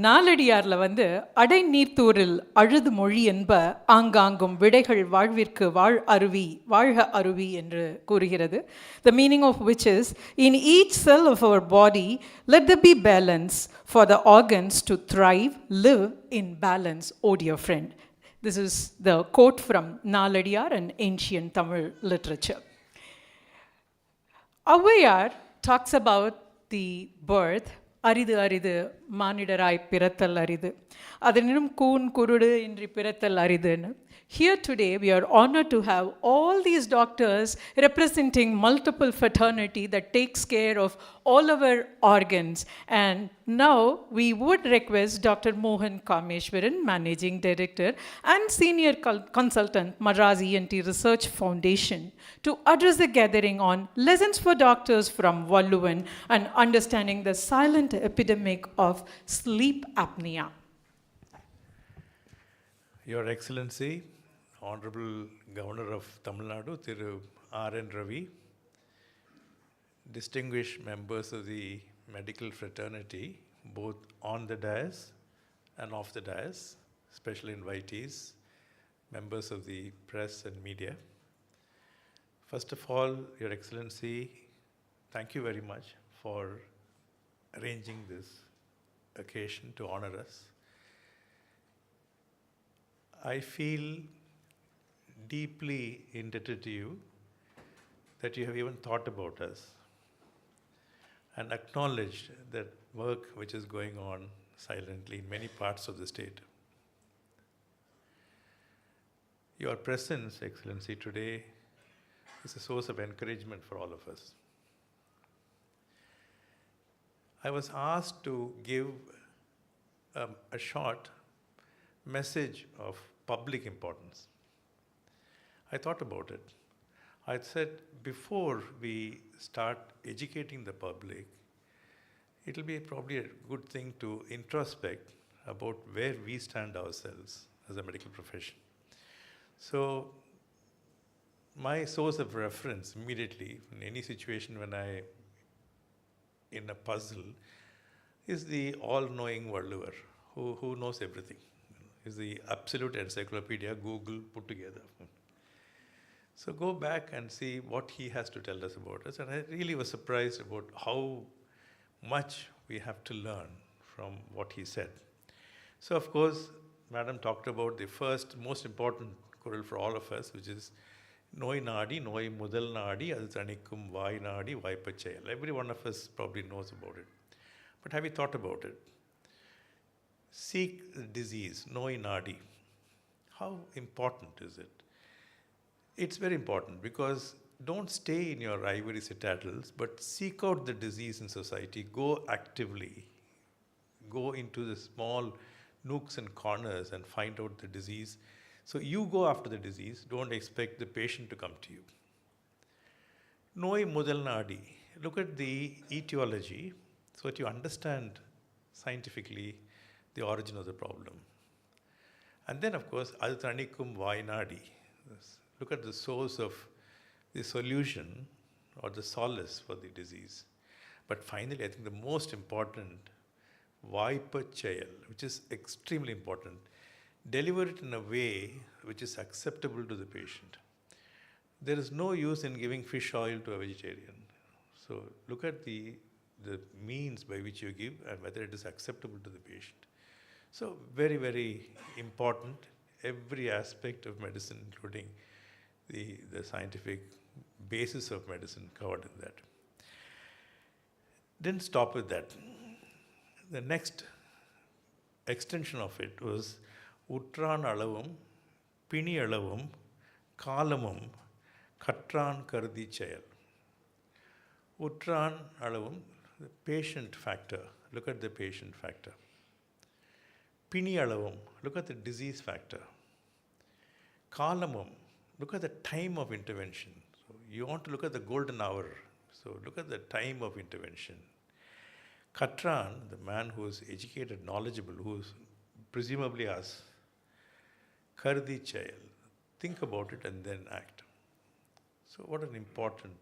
நாலடியாரில் வந்து அடை நீர்த்தூரில் அழுது மொழி என்ப ஆங்காங்கும் விடைகள் வாழ்விற்கு வாழ்க அருவி என்று கூறுகிறது. The meaning of which is, in each cell of our body let there be balance for the organs to thrive, live in balance, oh dear friend. This is the quote from Naladiyar and ancient Tamil literature. Avvaiyar talks about the birth. அரிது அரிது மானிடராய் பிறத்தல் அரிது, அதனினும் கூன் குருடு இன்றி பிறத்தல் அரிதுன்னு. Here today we are honored to have all these doctors representing multiple fraternity that takes care of all our organs. And now we would request Dr. Mohan Kameshwaran, Managing Director and Senior Consultant, Madras ENT Research Foundation, to address the gathering on lessons for doctors from Valluvan and understanding the silent epidemic of sleep apnea. Your Excellency, Honorable Governor of Tamil Nadu, Thiru R.N. Ravi, distinguished members of the medical fraternity, both on the dais and off the dais, special invitees, members of the press and media. First of all, Your Excellency, thank you very much for arranging this occasion to honor us. I feel deeply indebted to you that you have even thought about us and acknowledged that work which is going on silently in many parts of the state. Your presence, Excellency, today is a source of encouragement for all of us. I was asked to give a short message of public importance. I thought about it. I said, before we start educating the public, it will be probably a good thing to introspect about where we stand ourselves as a medical profession. So my source of reference immediately in any situation when I in a puzzle is the all-knowing Valluvar who knows everything. Is the absolute encyclopedia, Google put together. So go back and see what he has to tell us about us. And I really was surprised about how much we have to learn from what he said. So of course, Madam talked about the first most important kural for all of us, which is Noi Nadi, Noi Mudal Nadi, Adu Thanikkum Vai Nadi, Vaipachayal. Every one of us probably knows about it. But have you thought about it? Seek the disease, Noi Nadi. How important is it? It's very important because don't stay in your ivory citadels, but seek out the disease in society. Go actively. Go into the small nooks and corners and find out the disease. So you go after the disease. Don't expect the patient to come to you. Noi Mudal Nadi. Look at the etiology so that you understand scientifically the origin of the problem. And then, of course, Adu Thanikkum Vai Nadi. Look at the source of the solution or the solace for the disease. But finally, I think the most important, Vaipachayal, which is extremely important. Deliver it in a way which is acceptable to the patient. There is no use in giving fish oil to a vegetarian. So look at the means by which you give and whether it is acceptable to the patient. So very, very important, every aspect of medicine, including the scientific basis of medicine covered in that. Didn't stop with that. The next extension of it was Utran Alavum, Pini Alavum, Kalamum, Katran Kardi Chayal. Utran Alavum, the patient factor, look at the patient factor. Piniyalavum, look at the disease factor. Kalamum, look at the time of intervention. So you want to look at the golden hour. So look at the time of intervention. Katran, the man who is educated, knowledgeable, who is presumably us. Kardi Chayal, think about it and then act. So what an important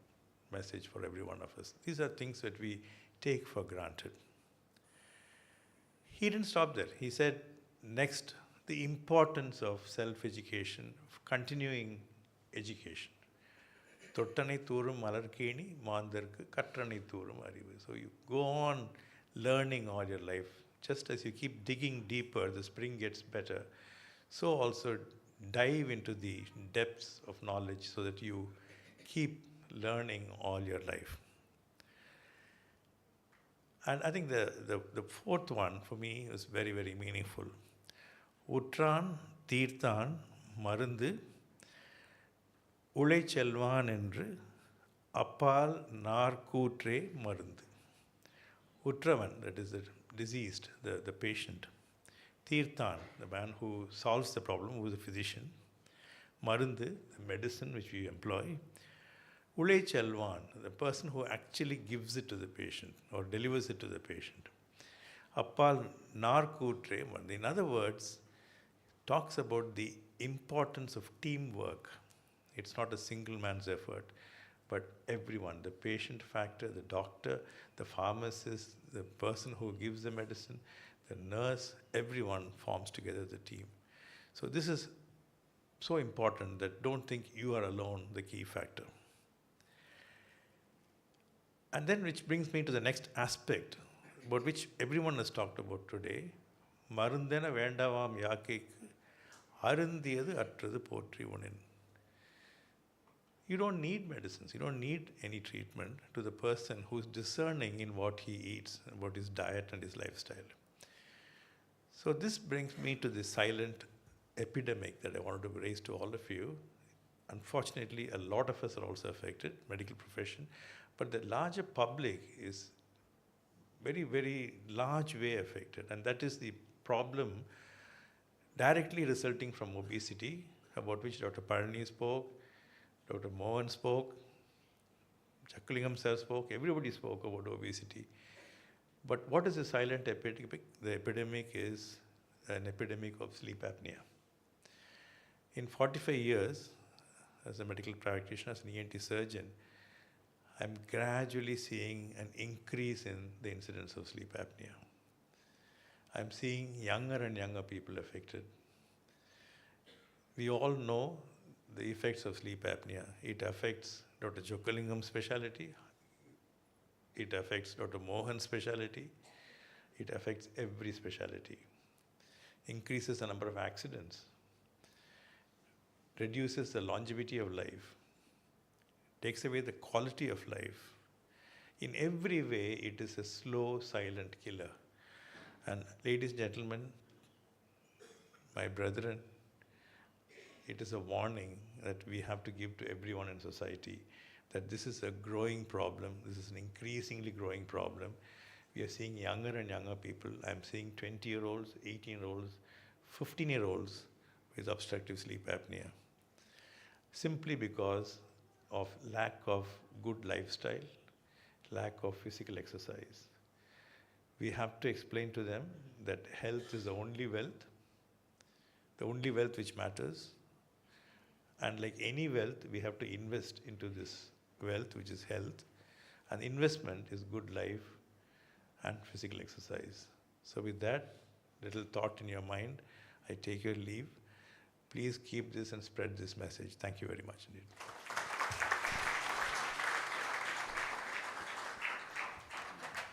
message for every one of us. These are things that we take for granted. He didn't stop there. He said, next, the importance of self-education, of continuing education. Thottanai thoorum malarkeni, maandarku katranai thoorum arivu. So you go on learning all your life. Just as you keep digging deeper, the spring gets better. So also dive into the depths of knowledge so that you keep learning all your life. And I think the fourth one for me was very, very meaningful. Utran, Tirthan, Marundu, Ulai Chelvan Endru, Appal Narkutre Marundu. Utravan, that is the diseased, the patient. Tirthan, the man who solves the problem, who is a physician. Marundu, the medicine which we employ. Ulai Chelvan, the person who actually gives it to the patient or delivers it to the patient. Appal Narkutre, in other words, talks about the importance of teamwork. It's not a single man's effort, but everyone, the patient factor, the doctor, the pharmacist, the person who gives the medicine, the nurse, everyone forms together the team. So this is so important that don't think you are alone the key factor. And then which brings me to the next aspect, about which everyone has talked about today. Marundena vendavam yakik arundiyadu attrathu potri unin. You don't need medicines. You don't need any treatment to the person who's discerning in what he eats, about his diet and his lifestyle. So this brings me to the silent epidemic that I wanted to raise to all of you. Unfortunately, a lot of us are also affected, medical profession, but the larger public is very, very large way affected, and that is the problem directly resulting from obesity, about which Dr. Parani spoke, Dr. Mohan spoke, Chakulingam sir spoke, everybody spoke about obesity. But what is a silent epidemic? The epidemic is an epidemic of sleep apnea. In 45 years, as a medical practitioner, as an ENT surgeon, I'm gradually seeing an increase in the incidence of sleep apnea. I'm seeing younger and younger people affected. We all know the effects of sleep apnea. It affects Dr. Jokalingham's specialty. It affects Dr. Mohan's specialty. It affects every specialty. Increases the number of accidents. Reduces the longevity of life. Takes away the quality of life. In every way, it is a slow, silent killer. And ladies and gentlemen, my brethren, it is a warning that we have to give to everyone in society that this is a growing problem. This is an increasingly growing problem. We are seeing younger and younger people. I'm seeing 20-year-olds, 18-year-olds, 15-year-olds with obstructive sleep apnea. Simply because of lack of good lifestyle, lack of physical exercise. We have to explain to them that health is the only wealth which matters. And like any wealth, we have to invest into this wealth, which is health. And investment is good life and physical exercise. So with that little thought in your mind, I take your leave. Please keep this and spread this message. Thank you very much indeed.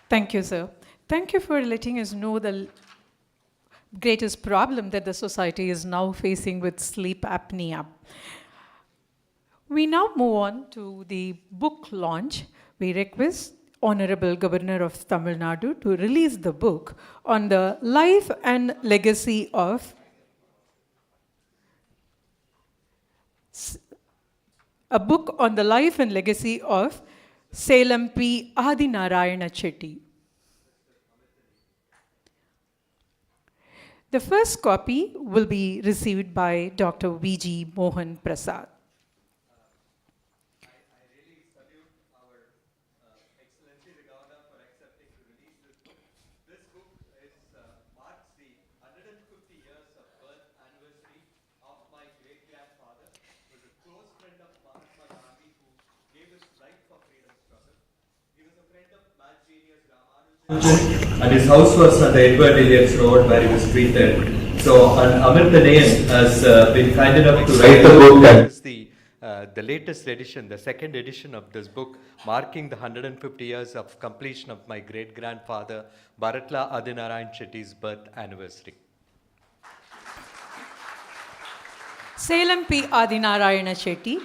Thank you, sir. Thank you for letting us know the greatest problem that the society is now facing with sleep apnea. We now move on to the book launch. We request Honorable Governor of Tamil Nadu to release the book on the life and legacy of a book on the life and legacy of Salem P. Adinarayana Chetty. The first copy will be received by Dr. V.G. Mohan Prasad. And his house was on the Edward Eliot's Road where he was treated. So, Amit Nayan has been kind enough to write the book. That is the latest edition, the second edition of this book, marking the 150 years of completion of my great-grandfather, Bharatla Adinarayan Shetty's birth anniversary. Salem P. Adinarayana Shetty,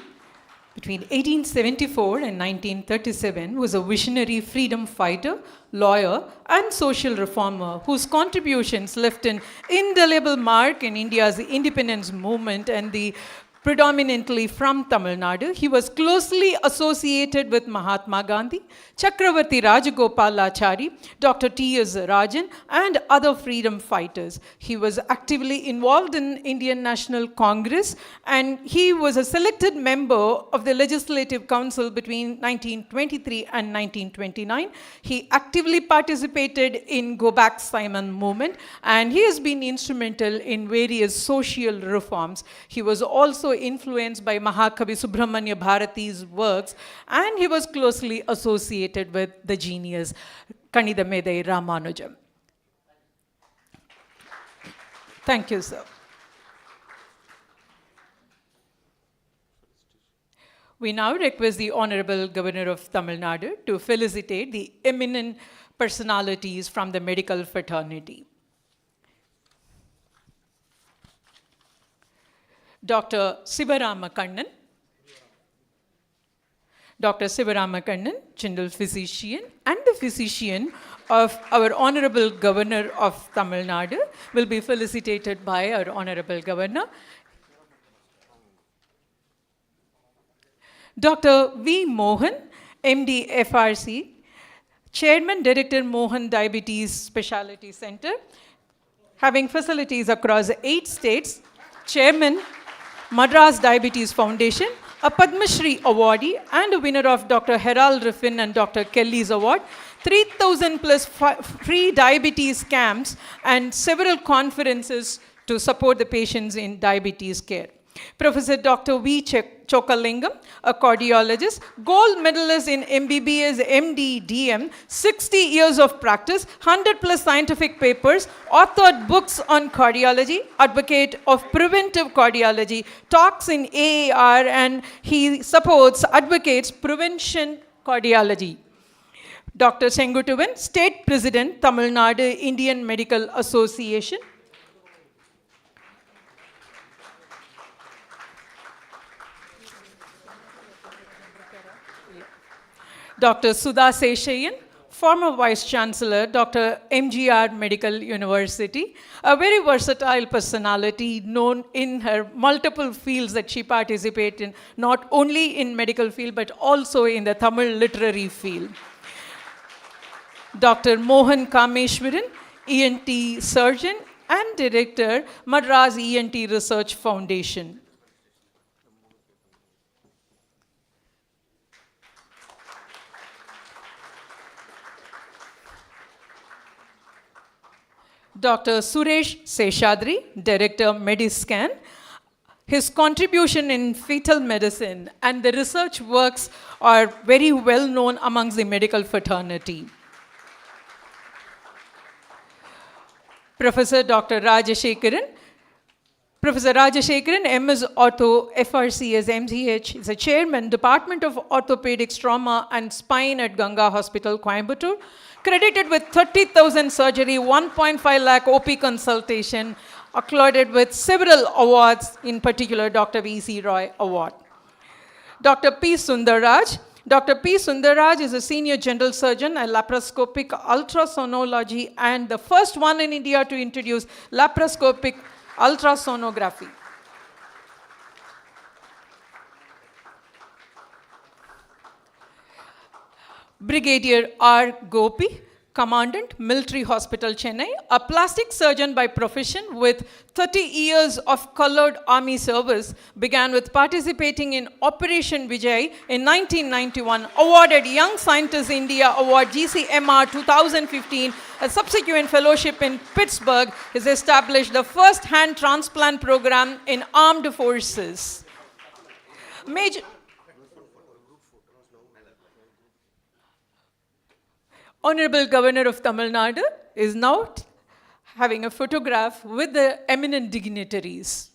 between 1874 and 1937, was a visionary freedom fighter, lawyer, and social reformer whose contributions left an indelible mark in India's independence movement and the predominantly from Tamil Nadu. He was closely associated with Mahatma Gandhi, Chakravarti Rajagopalachari, Dr. T.S. Rajan, and other freedom fighters. He was actively involved in Indian National Congress, and he was a selected member of the Legislative Council between 1923 and 1929. He actively participated in Go Back Simon movement, and he has been instrumental in various social reforms. He was also influenced by Mahakavi Subramanya Bharati's works, and he was closely associated with the genius Kanida Medai Ramanujam. Thank you, sir. We now request the Honorable Governor of Tamil Nadu to felicitate the eminent personalities from the medical fraternity. Dr. Sivaramakannan. Dr. Sivaramakannan, general physician and the physician of our Honorable Governor of Tamil Nadu, will be felicitated by our Honorable Governor. Dr. V. Mohan, MD FRC, Chairman Director Mohan Diabetes Specialty Center, having facilities across 8 states, Chairman Madras Diabetes Foundation, a Padma Shri awardee and a winner of Dr. Herald Riffin and Dr. Kelly's Award, 3,000 plus free diabetes camps, and several conferences to support the patients in diabetes care. Professor Dr. V. Chokalingam, a cardiologist, gold medalist in MBBS, MD, DM, 60 years of practice, 100 plus scientific papers, authored books on cardiology, advocate of preventive cardiology, talks in AAR, and he advocates prevention cardiology. Dr. Sengutuvan, State President, Tamil Nadu Indian Medical Association. Dr. Sudha Seshayan, former Vice Chancellor, Dr. MGR Medical University, a very versatile personality known in her multiple fields that she participates in, not only in medical field, but also in the Tamil literary field. Dr. Mohan Kameshwaran, ENT surgeon and director, Madras ENT Research Foundation. Dr. Suresh Seshadri, Director Mediscan. His contribution in fetal medicine and the research works are very well known amongst the medical fraternity. Professor Dr. Rajashekaran. Professor Rajashekaran, MS Ortho, FRCS, MCH, is a chairman, Department of Orthopedics, Trauma and Spine at Ganga Hospital, Coimbatore. Credited with 30,000 surgery, 1.5 lakh OP consultation, accorded with several awards, in particular Dr. V.C. Roy Award. Dr. P. Sundarraj. Dr. P. Sundarraj is a senior general surgeon at laparoscopic ultrasonology and the first one in India to introduce laparoscopic ultrasonography. Brigadier R. Gopi, Commandant, Military Hospital, Chennai, a plastic surgeon by profession with 30 years of colored army service, began with participating in Operation Vijay in 1991, awarded Young Scientist India Award GCMR 2015, a subsequent fellowship in Pittsburgh, has established the first hand transplant program in armed forces. Major Honorable Governor of Tamil Nadu is now having a photograph with the eminent dignitaries.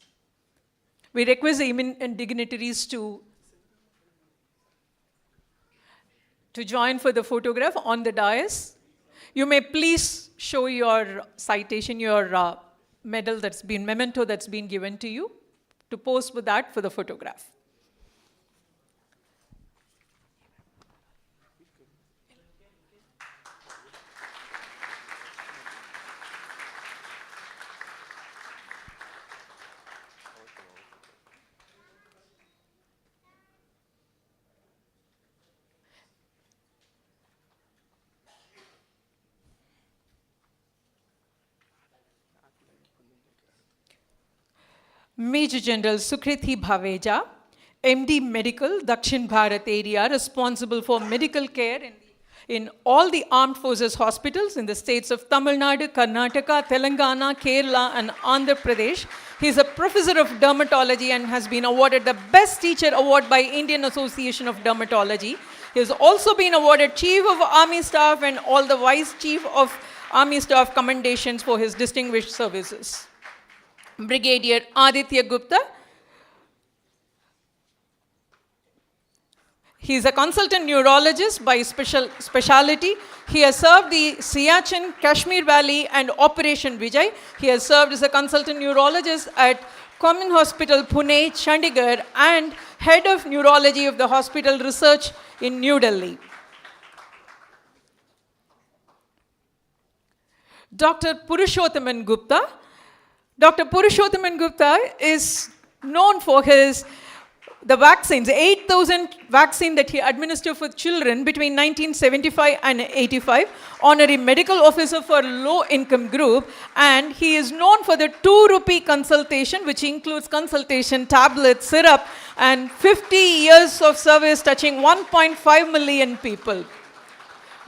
We request the eminent dignitaries to join for the photograph on the dais. You may please show your citation, your medal memento that's been given to you, to pose with that for the photograph. Major General Sukriti Bhaveja, MD Medical, Dakshin Bharat area, responsible for medical care in all the armed forces hospitals in the states of Tamil Nadu, Karnataka, Telangana, Kerala, and Andhra Pradesh. He is a professor of dermatology and has been awarded the Best Teacher Award by Indian Association of Dermatology. He has also been awarded Chief of Army Staff and all the Vice Chief of Army Staff commendations for his distinguished services. Brigadier Aditya Gupta. He is a consultant neurologist by specialty. He has served the Siachen, Kashmir Valley and Operation Vijay. He has served as a consultant neurologist at Common Hospital, Pune, Chandigarh, and head of neurology of the hospital research in New Delhi. Dr. Purushothaman Gupta. Dr. Purushothaman Gupta is known for the vaccines, 8,000 vaccine that he administered for children between 1975 and 85, honorary medical officer for low-income group, and he is known for the 2 rupee consultation, which includes consultation, tablets, syrup, and 50 years of service touching 1.5 million people.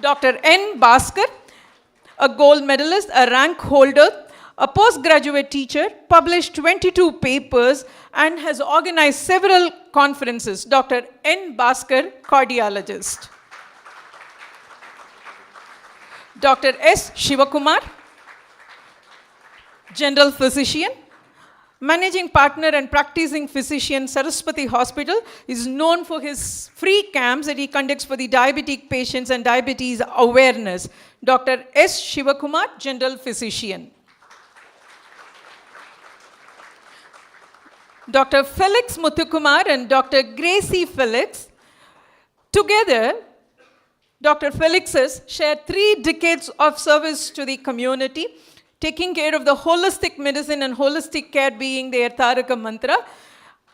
Dr. N. Bhaskar, a gold medalist, a rank holder, a postgraduate teacher, published 22 papers, and has organized several conferences. Dr. N. Bhaskar, cardiologist. Dr. S. Shivakumar, general physician, managing partner and practicing physician, Saraswati Hospital, is known for his free camps that he conducts for the diabetic patients and diabetes awareness. Dr. S. Shivakumar, general physician. Dr. Felix Muthukumar and Dr. Gracie Felix. Together, Dr. Felixes shared 3 decades of service to the community, taking care of the holistic medicine and holistic care being their Taraka Mantra,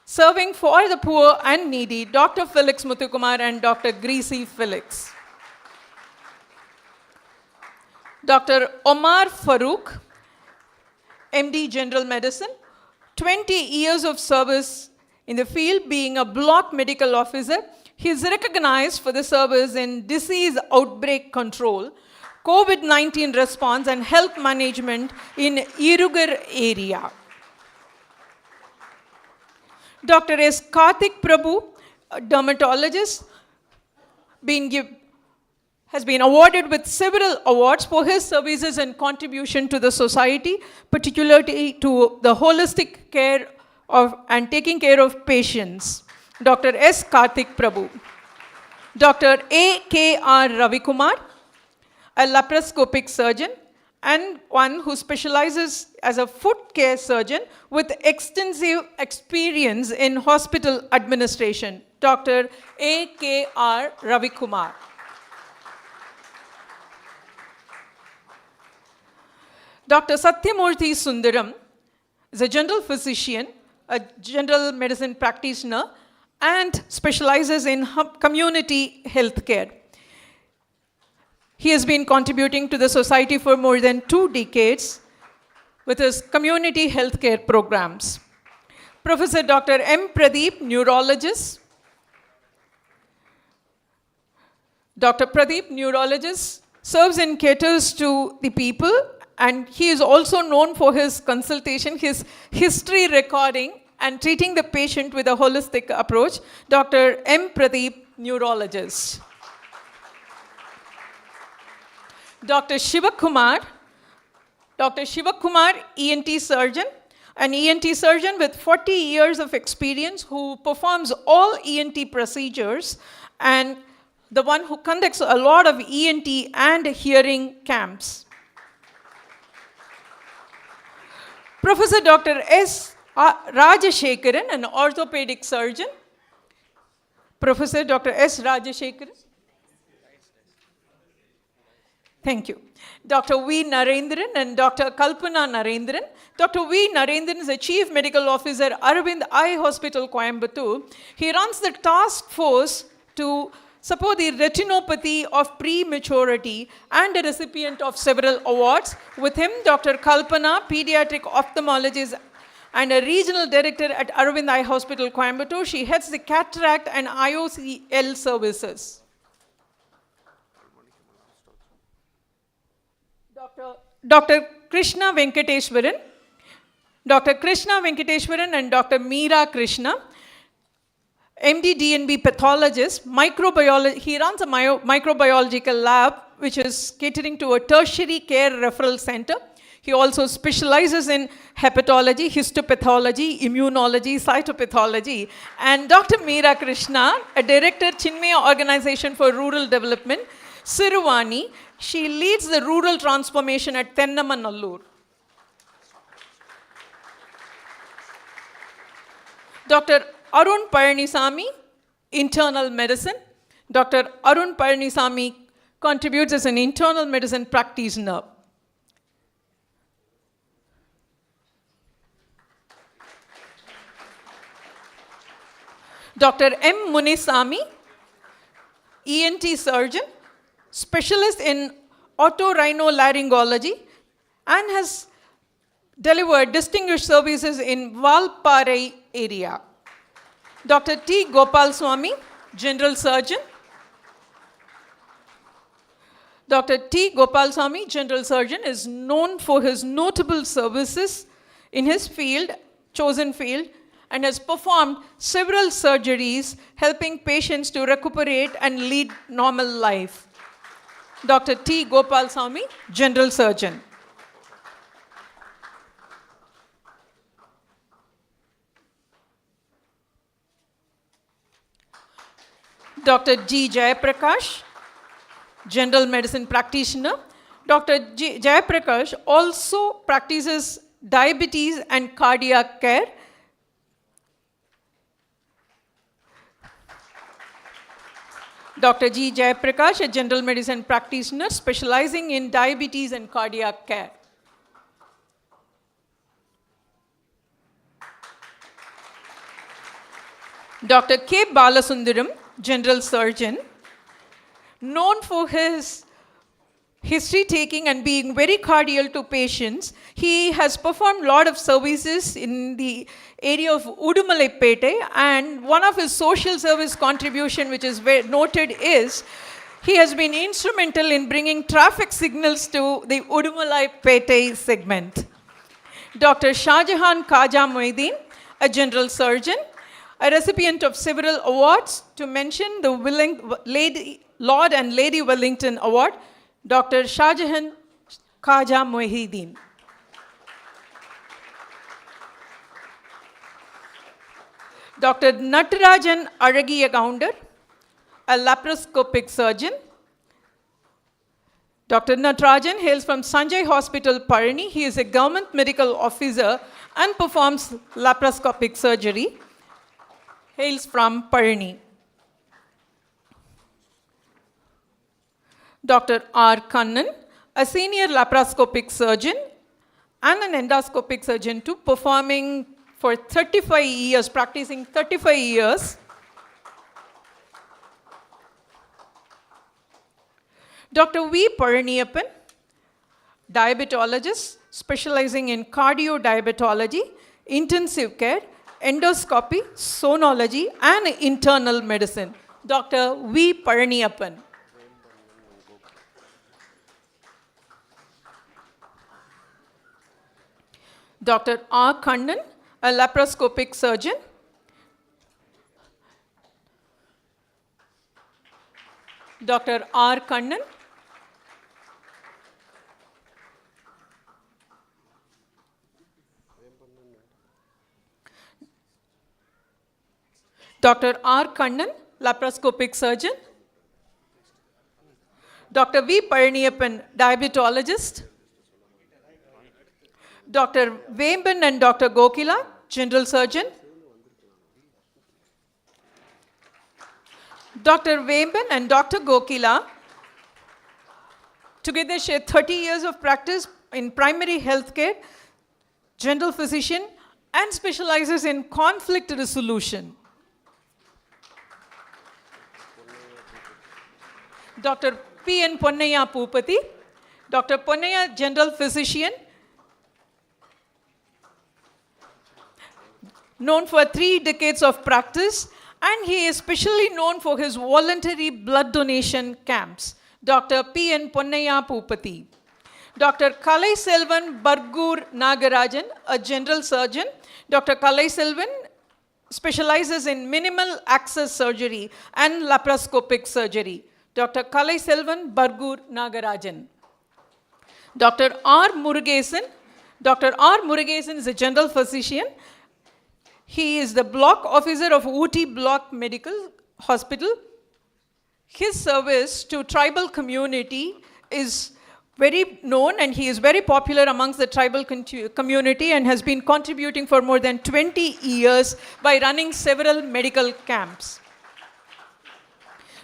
serving for the poor and needy, Dr. Felix Muthukumar and Dr. Gracie Felix. Dr. Omar Farooq, MD General Medicine, 20 years of service in the field, being a block medical officer. He is recognized for the service in disease outbreak control, COVID-19 response, and health management in Irugar area. Dr. S. Karthik Prabhu, a dermatologist, has been awarded with several awards for his services and contribution to the society, particularly to the holistic care and taking care of patients. Dr. S. Karthik Prabhu. Dr. A. K. R. Ravikumar, a laparoscopic surgeon and one who specializes as a foot care surgeon with extensive experience in hospital administration. Dr. A. K. R. Ravikumar. Dr. Satyamurthy Sundaram is a general physician, a general medicine practitioner, and specializes in community health care. He has been contributing to the society for more than 2 decades with his community healthcare programs. Professor Dr. M. Pradeep, neurologist. Dr. Pradeep, neurologist, serves and caters to the people, and he is also known for his consultation, his history recording, and treating the patient with a holistic approach. Dr. M. Pradeep, neurologist. Dr. Shivakumar, ENT surgeon, an ENT surgeon with 40 years of experience who performs all ENT procedures and the one who conducts a lot of ENT and hearing camps. Professor Dr. S. Rajashekaran, an orthopedic surgeon. Professor Dr. S. Rajashekaran. Thank you. Dr. V. Narendran and Dr. Kalpana Narendran. Dr. V. Narendran is the Chief Medical Officer, Aravind Eye Hospital, Coimbatore. He runs the task force to support the retinopathy of prematurity and a recipient of several awards. With him, Dr. Kalpana, pediatric ophthalmologist and a regional director at Aravind Eye Hospital, Coimbatore. She heads the cataract and IOCL services. Dr. Krishna Venkateswaran. Dr. Krishna Venkateswaran and Dr. Meera Krishna, MD DNB pathologist, microbiology. He runs a microbiological lab which is catering to a tertiary care referral center. He also specializes in hepatology, histopathology, immunology, cytopathology. And Dr. Meera Krishna, a director, Chinmaya Organization for Rural Development, Siruvani. She leads the rural transformation at Tennamanallur. Dr. Arun Palanisamy, internal medicine. Dr. Arun Palanisamy contributes as an internal medicine practitioner. Dr. M. Munisamy, ENT surgeon, specialist in otorhinolaryngology, and has delivered distinguished services in Valparai area. Dr. T. Gopal Swami, general surgeon. Dr. T. Gopal Swami, general surgeon, is known for his notable services in his field, chosen field, and has performed several surgeries helping patients to recuperate and lead normal life. Dr. T. Gopal Swami, general surgeon. Dr. G. Jayaprakash, general medicine practitioner. Dr. G. Jayaprakash also practices diabetes and cardiac care. Dr. G. Jayaprakash, a general medicine practitioner specializing in diabetes and cardiac care. Dr. K. Balasundaram, general surgeon, known for his history taking and being very cordial to patients. He has performed a lot of services in the area of Udumalai-Pete, and one of his social service contribution which is very noted is he has been instrumental in bringing traffic signals to the Udumalai-Pete segment. Dr. Shahjahan Khaja Moeddin, a general surgeon, a recipient of several awards, to mention the Lord and Lady Wellington Award, Dr. Shahjahan Khaja Moeddin. Dr. Natarajan Aragiya-Gounder, a laparoscopic surgeon. Dr. Natarajan hails from Sanjay Hospital, Parani. He is a government medical officer and performs laparoscopic surgery. Hails from Parani. Dr. R. Kannan, a senior laparoscopic surgeon and an endoscopic surgeon too, performing for 35 years, practicing 35 years. Dr. V. Paraniyappan, diabetologist specializing in cardiodiabetology, intensive care, endoscopy, sonology, and internal medicine. Dr. V. Paraniyappan. Dr. R. Kannan, a laparoscopic surgeon. Dr. R. Kannan. Dr. R. Kannan, laparoscopic surgeon. Dr. V. Paraniyappan, diabetologist. Dr. Vemban and Dr. Gokila, general surgeon. Dr. Vemban and Dr. Gokila together share 30 years of practice in primary healthcare, general physician, and specializes in conflict resolution. Dr. P. N. Ponnaya Poopati, Dr. Ponnaya, general physician, known for 3 decades of practice, and he is especially known for his voluntary blood donation camps. Dr. P. N. Ponnaya Poopati. Dr. Kalai Selvan Bargur Nagarajan, a general surgeon. Dr. Kalai Selvan specializes in minimal access surgery and laparoscopic surgery. Dr. Kalai Selvan Bargur Nagarajan. Dr. R. Murugesan. Dr. R. Murugesan is a general physician. He is the block officer of Ooty Block Medical Hospital. His service to tribal community is very known, and he is very popular amongst the tribal community and has been contributing for more than 20 years by running several medical camps.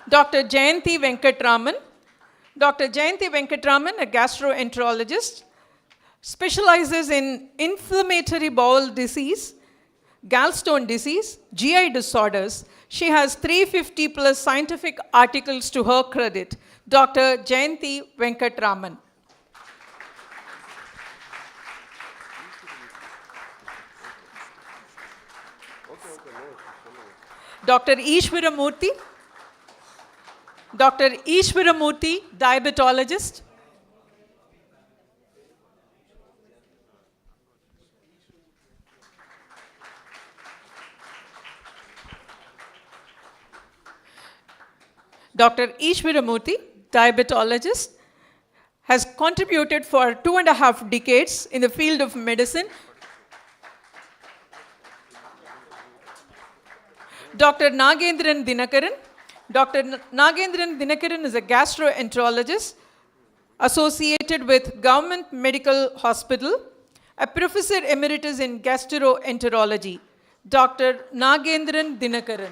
Dr. Jayanti Venkatraman. Dr. Jayanti Venkatraman, a gastroenterologist, specializes in inflammatory bowel disease, gallstone disease, GI disorders. She has 350 plus scientific articles to her credit. Dr. Jayanti Venkatraman. Dr. Ishwaramurthy. Dr. Ishwaramurthy, diabetologist. Dr. Ishwaramurthy, diabetologist, has contributed for 2.5 decades in the field of medicine. Dr. Nagendran Dinakaran. Dr. Nagendran Dinakaran is a gastroenterologist associated with Government Medical Hospital, a professor emeritus in gastroenterology. Dr. Nagendran Dinakaran.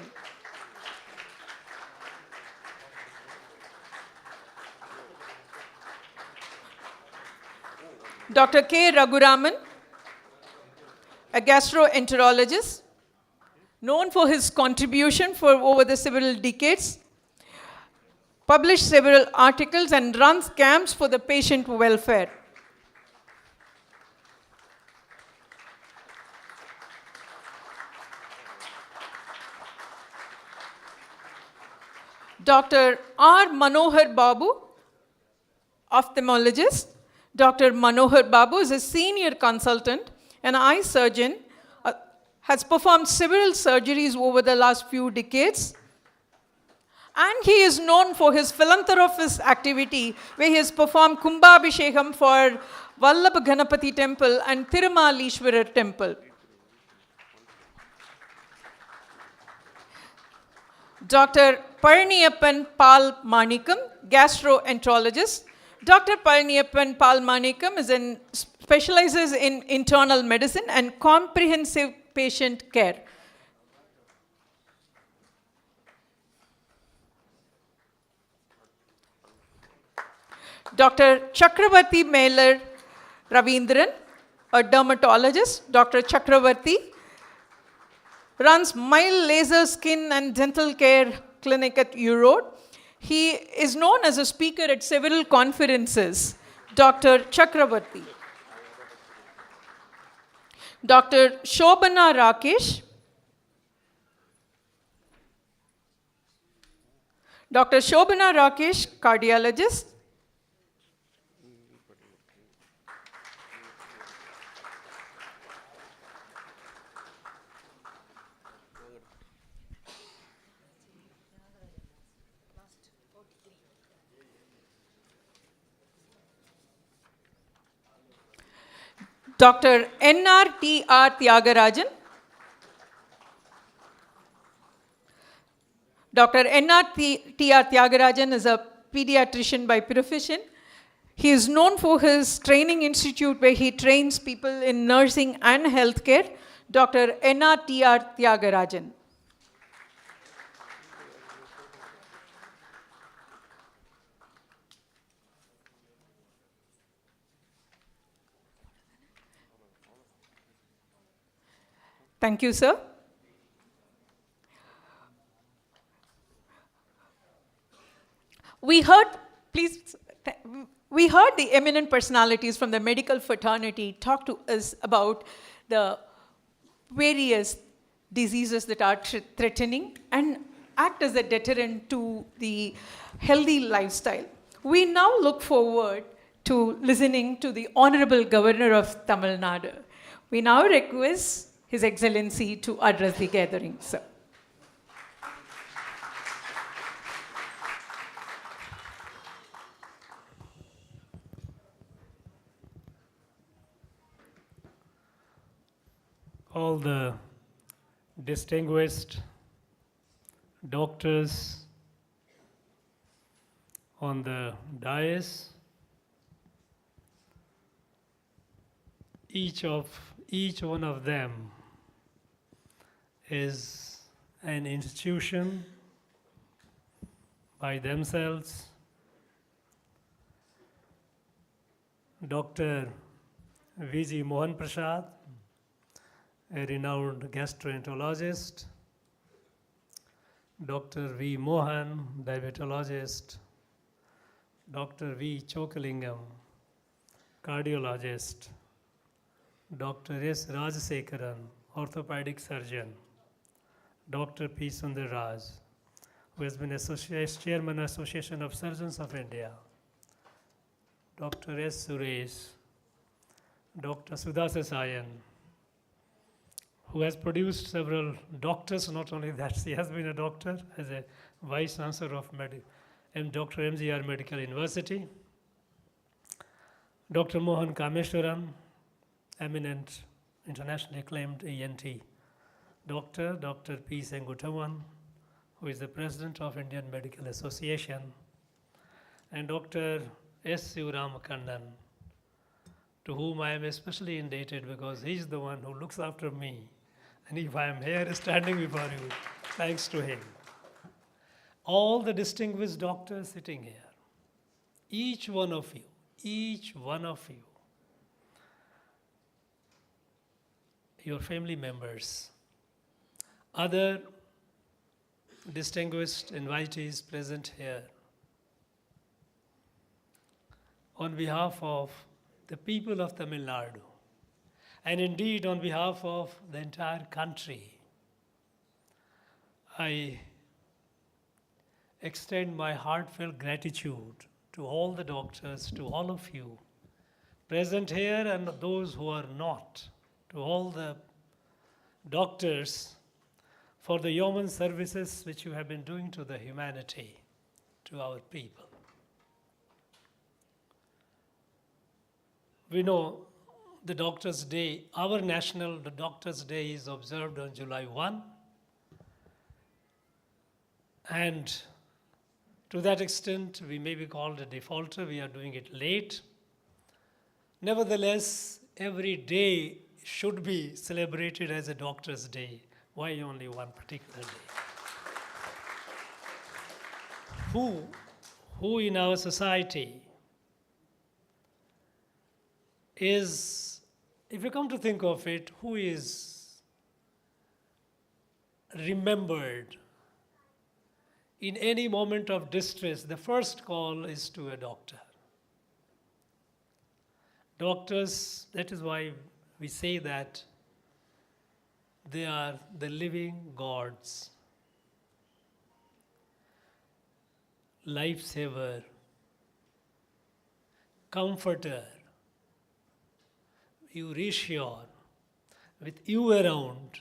Dr. K. Raghuraman, a gastroenterologist, known for his contribution for over the several decades, published several articles and runs camps for the patient welfare. Dr. R. Manohar Babu, ophthalmologist. Dr. Manohar Babu is a senior consultant, an eye surgeon, has performed several surgeries over the last few decades. And he is known for his philanthropist activity, where he has performed Kumbhabhishekam for Vallabha Ganapati Temple and Thirumalishwarar Temple. Dr. Paraniyappan Pal Manikam, gastroenterologist. Dr. Paraniyappan Pal Manikam specializes in internal medicine and comprehensive patient care. Dr. Chakravarti Mailer Ravindran, a dermatologist. Dr. Chakravarti runs Mile Laser Skin and Dental Care Clinic at Europe. He is known as a speaker at several conferences. Dr. Chakrabarti. Dr. Shobana Rakesh. Dr. Shobana Rakesh, cardiologist. Dr. N.R.T.R. Tyagarajan. Dr. N.R.T.R. Tyagarajan is a pediatrician by profession. He is known for his training institute where he trains people in nursing and healthcare. Dr. N.R.T.R. Tyagarajan. Thank you, sir. We heard the eminent personalities from the medical fraternity talk to us about the various diseases that are threatening and act as a deterrent to the healthy lifestyle. We now look forward to listening to the Honorable Governor of Tamil Nadu. We now request His Excellency to address the gathering, sir. All the distinguished doctors on the dais, each one of them is an institution by themselves. Dr. V.G. Mohan Prasad, a renowned gastroenterologist. Dr. V. Mohan, diabetologist. Dr. V. Chokalingam, cardiologist. Dr. S. Rajasekaran, orthopedic surgeon. Dr. P. Sundarraj, who has been Chairman Association of Surgeons of India. Dr. S. Suresh, Dr. Sudhasa Sayan, who has produced several doctors, not only that, she has been a doctor as a Vice Chancellor of Dr. MGR Medical University. Dr. Mohan Kameshwaran, eminent, internationally acclaimed ENT doctor. Dr. P. Sengutavan, who is the President of Indian Medical Association. And Dr. S. Sivaramakkannan, to whom I am especially indebted because he is the one who looks after me. And if I am here standing before you, thanks to him. All the distinguished doctors sitting here, each one of you, your family members, other distinguished invitees present here, on behalf of the people of Tamil Nadu, and indeed on behalf of the entire country, I extend my heartfelt gratitude to all the doctors, to all of you present here and those who are not, to all the doctors for the yeoman services which you have been doing to the humanity, to our people. We know the Doctors' Day, our national Doctors' Day is observed on July 1. And to that extent, we may be called a defaulter. We are doing it late. Nevertheless, every day should be celebrated as a Doctor's Day. Why only one particular day? Who in our society is, if you come to think of it, who is remembered in any moment of distress, the first call is to a doctor. Doctors, that is why we say that they are the living gods, lifesaver, comforter. You reassure. With you around,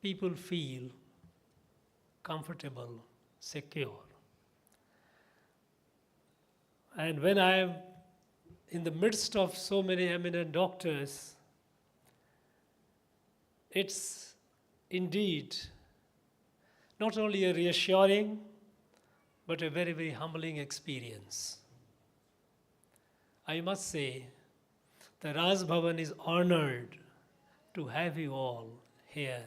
people feel comfortable, secure. And when I am in the midst of so many eminent doctors, it's indeed not only a reassuring, but a very, very humbling experience. I must say, the Raj Bhavan is honored to have you all here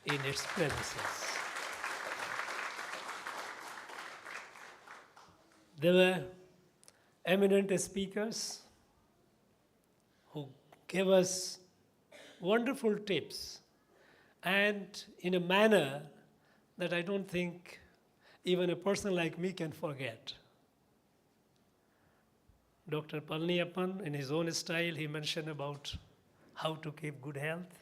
in its premises. There were eminent speakers who gave us wonderful tips, and in a manner that I don't think even a person like me can forget. Dr. Palniyappan, in his own style, he mentioned about how to keep good health.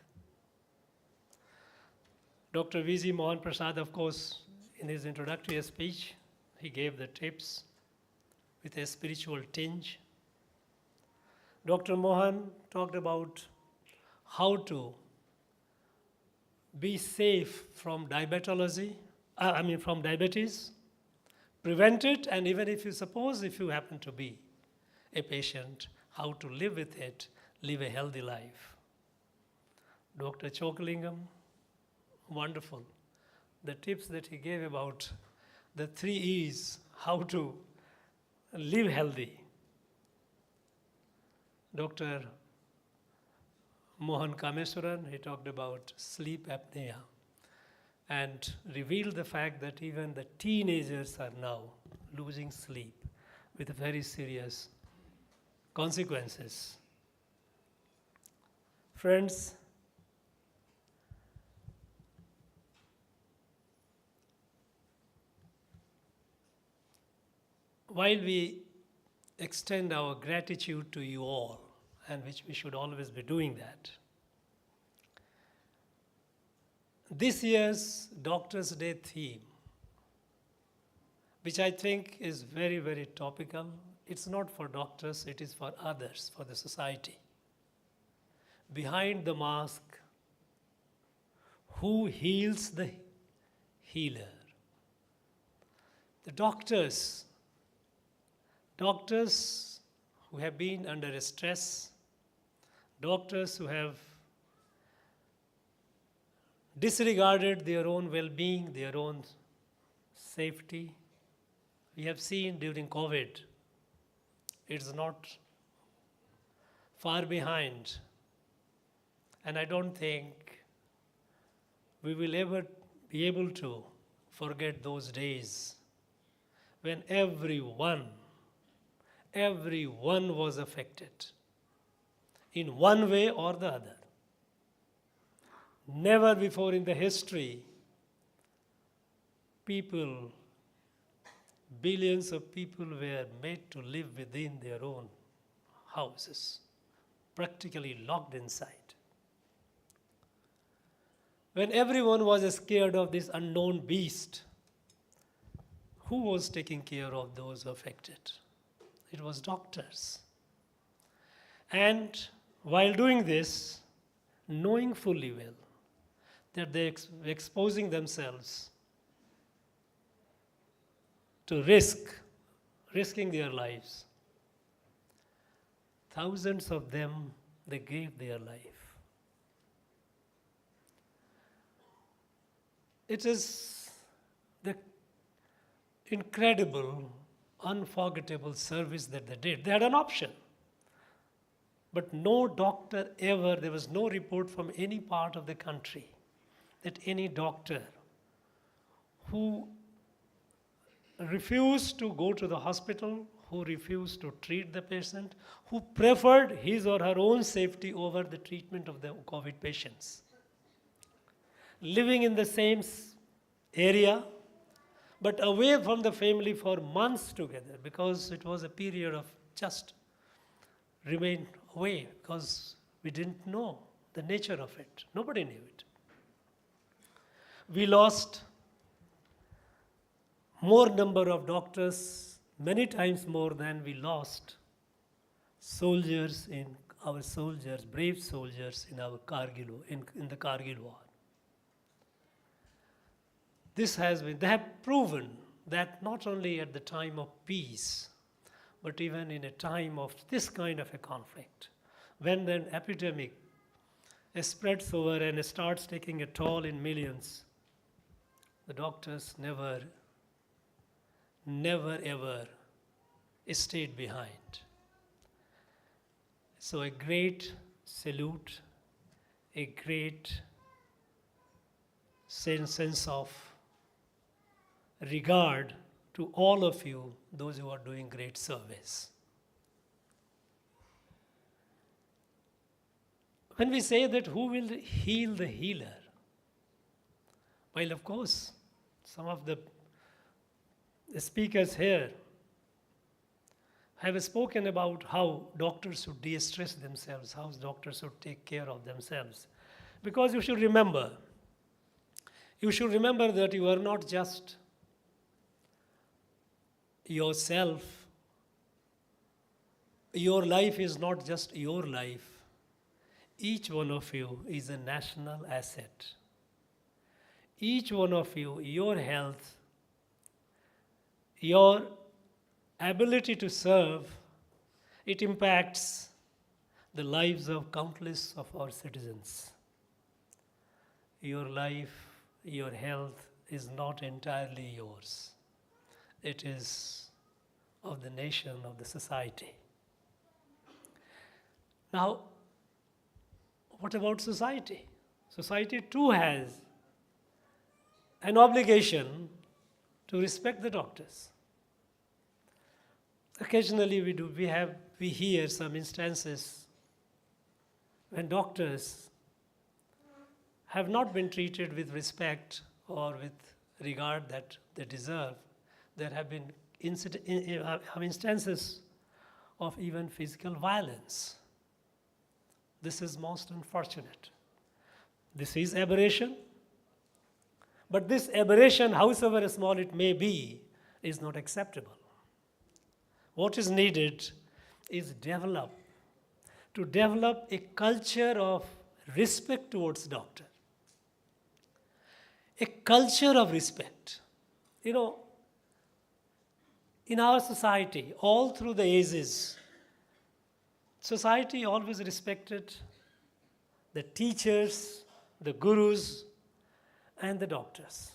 Dr. V.G. Mohan Prasad, of course, in his introductory speech, he gave the tips with a spiritual tinge. Dr. Mohan talked about how to be safe from diabetology, from diabetes, prevent it, and even if you happen to be a patient, how to live with it, live a healthy life. Dr. Chokalingam, wonderful. The tips that he gave about the 3 E's, how to live healthy. Dr. Mohan Kameswaran, he talked about sleep apnea and revealed the fact that even the teenagers are now losing sleep with very serious consequences. Friends, while we extend our gratitude to you all, and which we should always be doing that, this year's Doctors' Day theme, which I think is very, very topical, it's not for doctors, it is for others, for the society. Behind the mask, who heals the healer? The doctors who have been under stress, doctors who have disregarded their own well-being, their own safety. We have seen during COVID, it's not far behind. And I don't think we will ever be able to forget those days when everyone was affected in one way or the other. Never before in the history, billions of people were made to live within their own houses, practically locked inside. When everyone was scared of this unknown beast, who was taking care of those affected? It was doctors. And while doing this, knowing fully well that they're exposing themselves to risking their lives, thousands of them, they gave their life. It is the incredible, unforgettable service that they did. They had an option. But no doctor ever, there was no report from any part of the country that any doctor who refused to go to the hospital, who refused to treat the patient, who preferred his or her own safety over the treatment of the COVID patients, living in the same area, but away from the family for months together, because it was a period of just remain away, because we didn't know the nature of it. Nobody knew it. We lost more number of doctors, many times more than we lost soldiers in our soldiers, brave soldiers in our Kargil, in the Kargil war. This has been, they have proven that not only at the time of peace, but even in a time of this kind of a conflict, when an epidemic spreads over and starts taking a toll in millions, the doctors never ever stayed behind. So a great salute, a great sense of regard to all of you, those who are doing great service. When we say that who will heal the healer, well, of course, some of the speakers here have spoken about how doctors should de-stress themselves, how doctors should take care of themselves. Because you should remember that you are not just yourself. Your life is not just your life. Each one of you is a national asset. Each one of you, your health, your ability to serve, it impacts the lives of countless of our citizens. Your life, your health is not entirely yours. It is of the nation, of the society. Now, what about society? Society too has an obligation to respect the doctors. Occasionally we hear some instances when doctors have not been treated with respect or with regard that they deserve. There have been instances of even physical violence. This is most unfortunate. This is aberration. But this aberration, however small it may be, is not acceptable. What is needed is to develop a culture of respect towards doctor. A culture of respect. You know, in our society, all through the ages, society always respected the teachers, the gurus, and the doctors.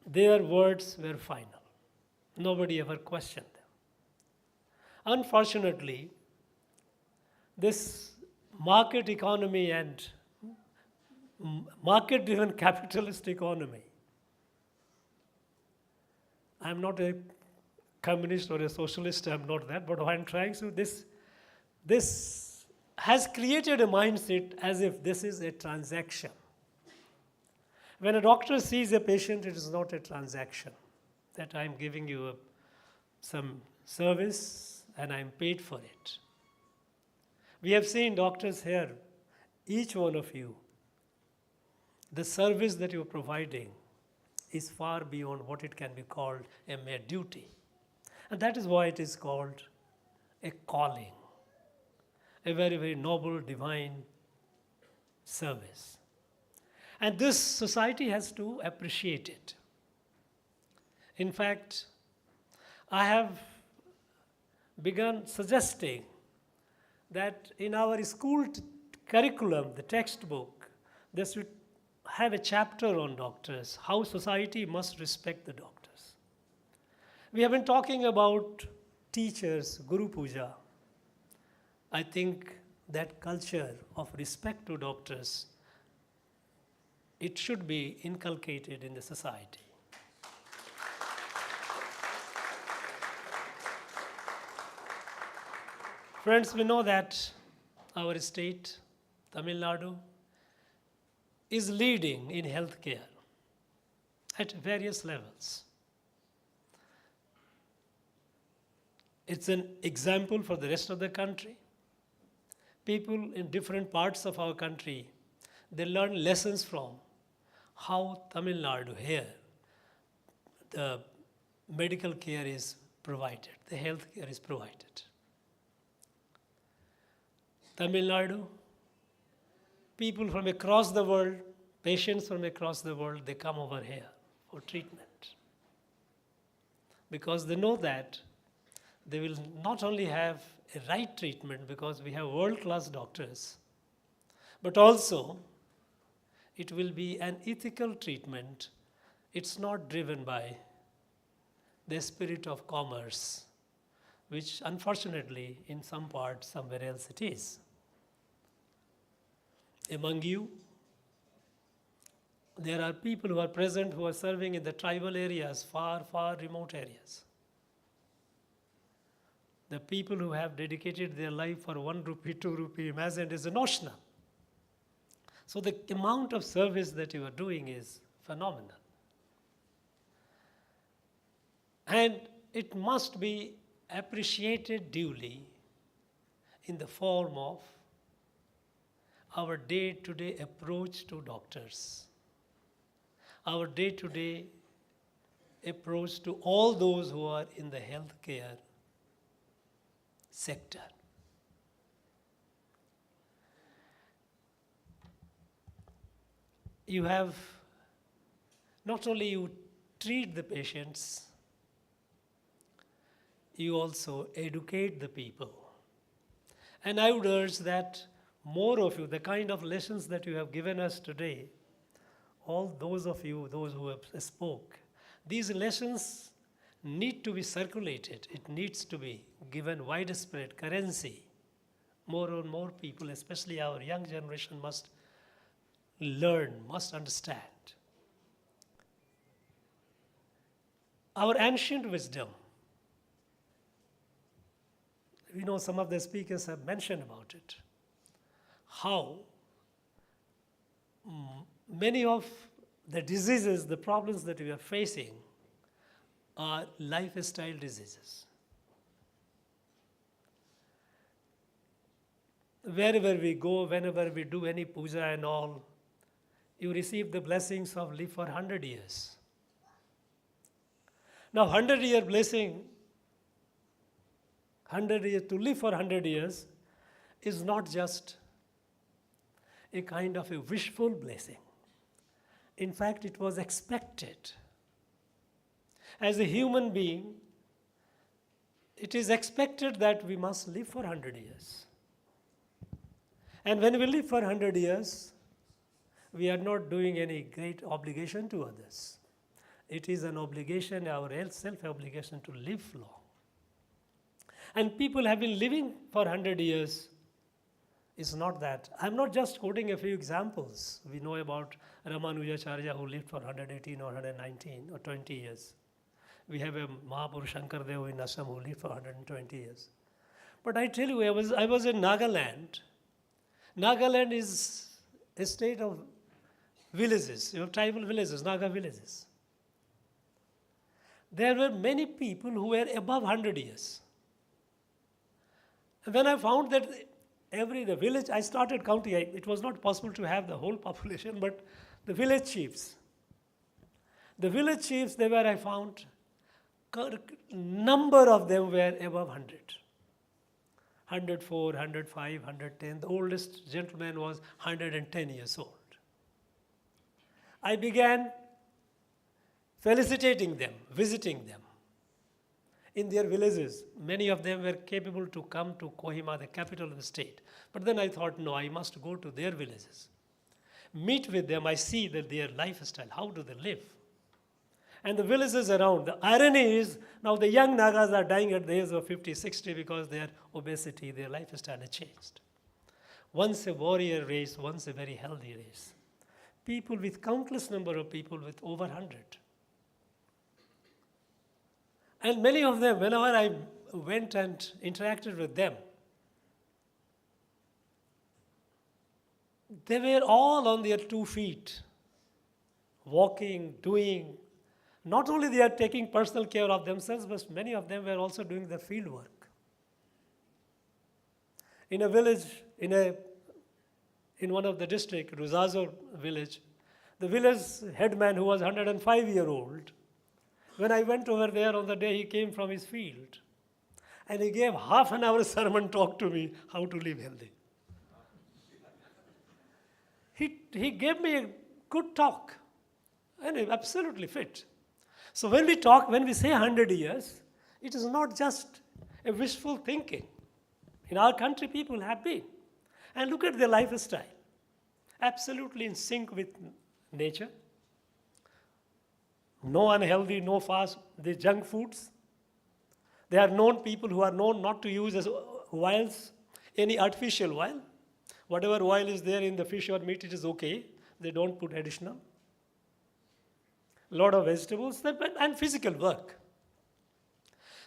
Their words were final. Nobody ever questioned them. Unfortunately, this market economy and market-driven capitalist economy, I'm not a communist or a socialist, I'm not that, but what I'm trying to, this has created a mindset as if this is a transaction. When a doctor sees a patient, it is not a transaction, that I'm giving you some service and I'm paid for it. We have seen doctors here, each one of you, the service that you're providing is far beyond what it can be called a mere duty. And that is why it is called a calling, a very, very noble, divine service. And this society has to appreciate it. In fact, I have begun suggesting that in our school curriculum, the textbook, there should have a chapter on doctors, how society must respect the doctors. We have been talking about teachers, Guru Puja. I think that culture of respect to doctors, it should be inculcated in the society. Friends, we know that our state, Tamil Nadu, is leading in healthcare at various levels. It's an example for the rest of the country. People in different parts of our country, they learn lessons from how Tamil Nadu here, the medical care is provided, the health care is provided. Tamil Nadu, people from across the world, patients from across the world, they come over here for treatment. Because they know that they will not only have a right treatment because we have world-class doctors, but also it will be an ethical treatment. It's not driven by the spirit of commerce, which unfortunately in some parts, somewhere else it is. Among you, there are people who are present who are serving in the tribal areas, far, far remote areas. The people who have dedicated their life for 1 rupee, 2 rupee, imagine is a notional. So the amount of service that you are doing is phenomenal. And it must be appreciated duly in the form of our day-to-day approach to doctors, our day-to-day approach to all those who are in the healthcare sector. You have, not only you treat the patients, you also educate the people. And I would urge that more of you, the kind of lessons that you have given us today, all those of you, those who have spoke, these lessons need to be circulated. It needs to be given widespread currency. More and more people, especially our young generation, must learn, must understand. Our ancient wisdom, we know some of the speakers have mentioned about it, how many of the diseases, the problems that we are facing are lifestyle diseases. Wherever we go, whenever we do any puja and all, you receive the blessings of live for 100 years. Now 100-year blessing, 100 years, to live for 100 years is not just a kind of a wishful blessing. In fact, it was expected. As a human being, it is expected that we must live for 100 years. And when we live for 100 years, we are not doing any great obligation to others. It is an obligation, our self-obligation to live long. And people have been living for 100 years. It's not that. I'm not just quoting a few examples. We know about Ramanujacharya who lived for 118 or 119 or 20 years. We have a Mahapurush Shankardev in Assam who lived for 120 years. But I tell you, I was in Nagaland. Nagaland is a state of villages. You have tribal villages, Naga villages. There were many people who were above 100 years. And when I found that the village, I started counting. It was not possible to have the whole population, but the village chiefs. The village chiefs, they were, I found, number of them were above 100. 104, 105, 110. The oldest gentleman was 110 years old. I began felicitating them, visiting them in their villages. Many of them were capable to come to Kohima, the capital of the state. But then I thought, no, I must go to their villages. Meet with them, I see that their lifestyle, how do they live? And the villages around, the irony is, now the young Nagas are dying at the age of 50, 60 because their obesity, their lifestyle has changed. Once a warrior race, once a very healthy race. People with countless number of people with over 100. And many of them, whenever I went and interacted with them, They were all on their 2 feet, walking, doing. Not only they are taking personal care of themselves, but many of them were also doing the field work. In a village, in one of the district, Ruzazo village, the village headman, who was 105-year-old, when I went over there on the day he came from his field, and he gave half an hour sermon talk to me, how to live healthy. He gave me a good talk, and it absolutely fit. So when we talk, when we say 100 years, it is not just a wishful thinking. In our country, people have been. And look at their lifestyle. Absolutely in sync with nature. No unhealthy, no fast, the junk foods. They are known people who are known not to use as oils, any artificial oil. Whatever oil is there in the fish or meat, it is okay. They don't put additional. Lot of vegetables and physical work.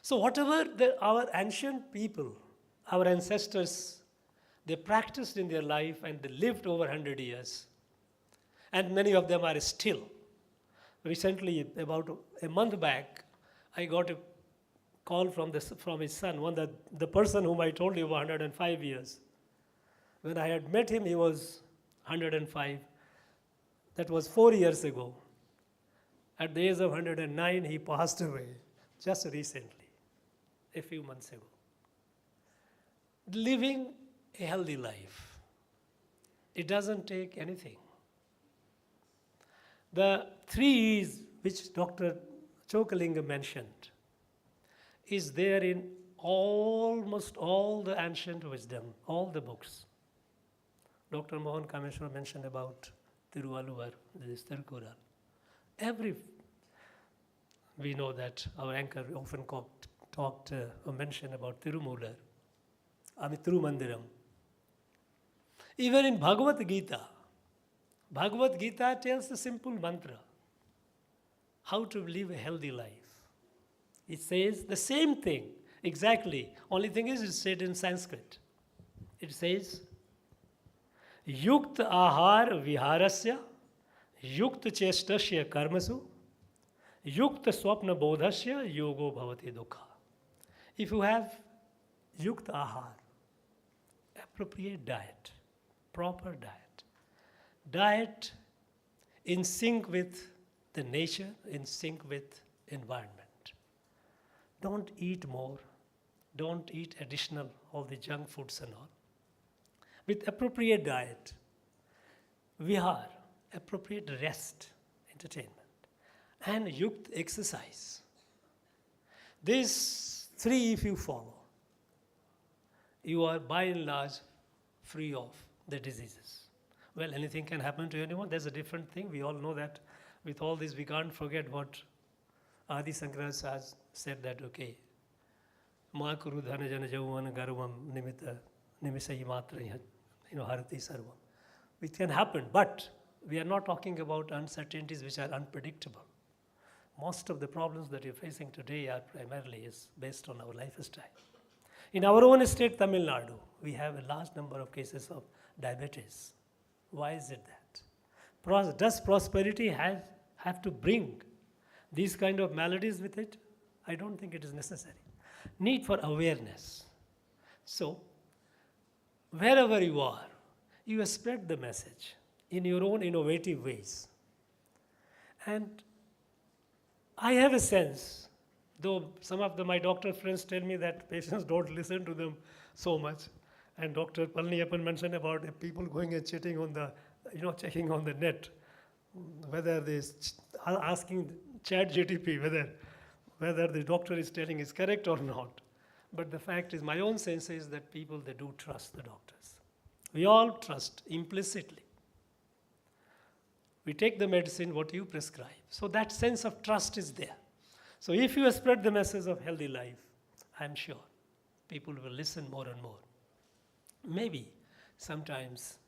So whatever our ancient people, our ancestors, they practiced in their life and they lived over 100 years. And many of them are still. Recently, about a month back, I got a call from his son, the person whom I told you was 105 years. When I had met him, he was 105. That was 4 years ago. At the age of 109, he passed away just recently, a few months ago. Living a healthy life, it doesn't take anything. The 3 E's which Dr. Chokalingam mentioned is there in almost all the ancient wisdom, all the books. Dr. Mohan Kameshwar mentioned about Tiruvalluvar, this Tirukkural. We know that our anchor often talked or mentioned about Tirumular, Tirumandiram. Even in Bhagavad Gita tells the simple mantra, how to live a healthy life. It says the same thing, exactly. Only thing is, it's said in Sanskrit. It says, Yukta ahar viharasya, Yukta chestasya karmasu, Yukta swapna bodhasya yogo bhavati dukha. If you have yukta ahar, appropriate diet, proper diet in sync with the nature, in sync with environment. Don't eat more, don't eat additional, all the junk foods and all. With appropriate diet, vihar, appropriate rest, entertainment, and yukt exercise. These 3, if you follow, you are by and large free of the diseases. Well, anything can happen to anyone. There's a different thing. We all know that. With all this, we can't forget what Adi Sankaracharya said that, okay, Ma kuru dhana jana jauvan garvam nimisayi matra harati sarvam. It can happen, but we are not talking about uncertainties which are unpredictable. Most of the problems that you're facing today are primarily is based on our lifestyle. In our own state, Tamil Nadu, we have a large number of cases of diabetes. Why is it that? Does prosperity have to bring these kind of maladies with it? I don't think it is necessary. Need for awareness. So, wherever you are, you spread the message in your own innovative ways. And I have a sense, though some of my doctor friends tell me that patients don't listen to them so much, and Dr. Palniyappan mentioned about people going and checking on the net, whether they asking ChatGPT whether the doctor is telling is correct or not. But the fact is, my own sense is that people, they do trust the doctors. We all trust implicitly. We take the medicine what you prescribe. So that sense of trust is there. So if you spread the message of healthy life, I'm sure people will listen more and more. Maybe sometimes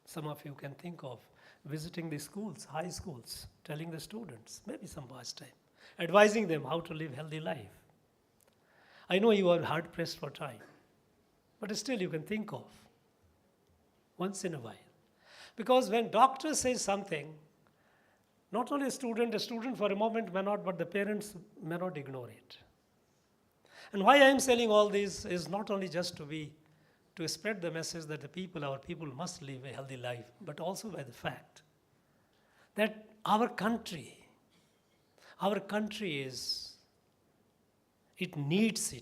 some of you can think of visiting the schools, high schools, telling the students, maybe some pastime, advising them how to live healthy life. I know you are hard pressed for time, but still you can think of once in a while. Because when doctor says something, not only a student for a moment may not, but the parents may not ignore it. And why I am saying all this is not only just to spread the message that our people must live a healthy life, but also by the fact that our country it needs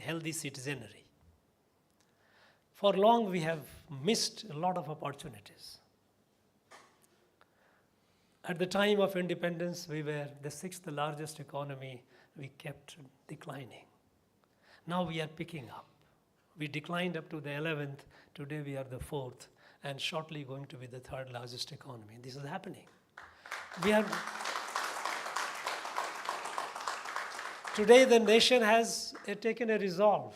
healthy citizenry. For long we have missed a lot of opportunities. At the time of independence, we were the 6th largest economy. We kept declining. Now we are picking up. We declined up to the 11th. Today we are the 4th, and shortly going to be the 3rd largest economy. This is happening. Today the nation has taken a resolve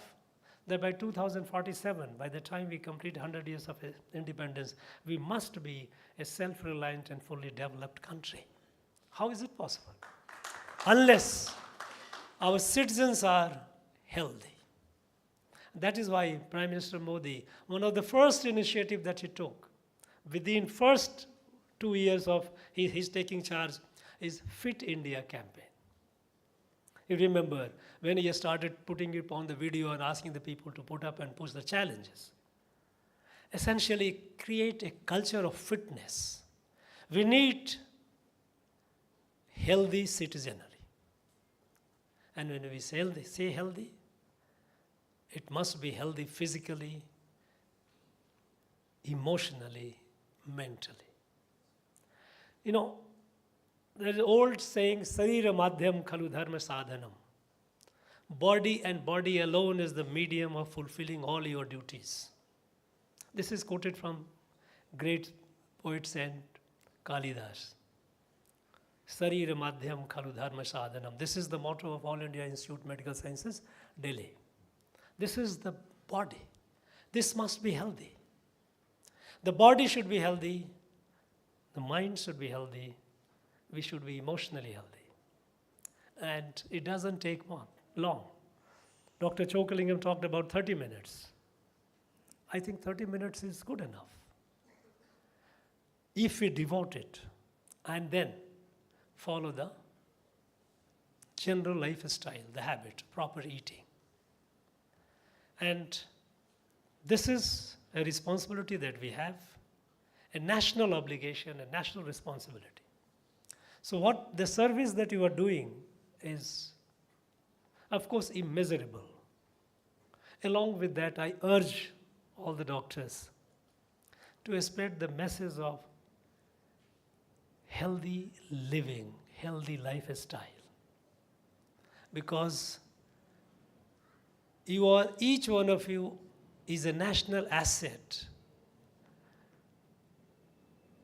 that by 2047, by the time we complete 100 years of independence, we must be a self-reliant and fully developed country. How is it possible? Unless our citizens are healthy. That is why Prime Minister Modi, one of the first initiatives that he took within first 2 years of his taking charge is Fit India campaign. You remember when he started putting it on the video and asking the people to put up and push the challenges. Essentially create a culture of fitness. We need healthy citizenry. And when we say healthy, it must be healthy physically, emotionally, mentally. You know, there's an old saying, Sarira Madhyam Khalu Dharma Sadhanam. Body and body alone is the medium of fulfilling all your duties. This is quoted from great poet saint Kalidas. Sarira Madhyam Khalu Dharma Sadhanam. This is the motto of All India Institute of Medical Sciences, Delhi. This is the body. This must be healthy. The body should be healthy. The mind should be healthy. We should be emotionally healthy. And it doesn't take long. Dr. Chokalingam talked about 30 minutes. I think 30 minutes is good enough. If we devote it and then follow the general lifestyle, the habit, proper eating. And this is a responsibility that we have, a national obligation, a national responsibility. So what the service that you are doing is, of course, immeasurable. Along with that, I urge all the doctors to spread the message of healthy living, healthy lifestyle. Because each one of you is a national asset.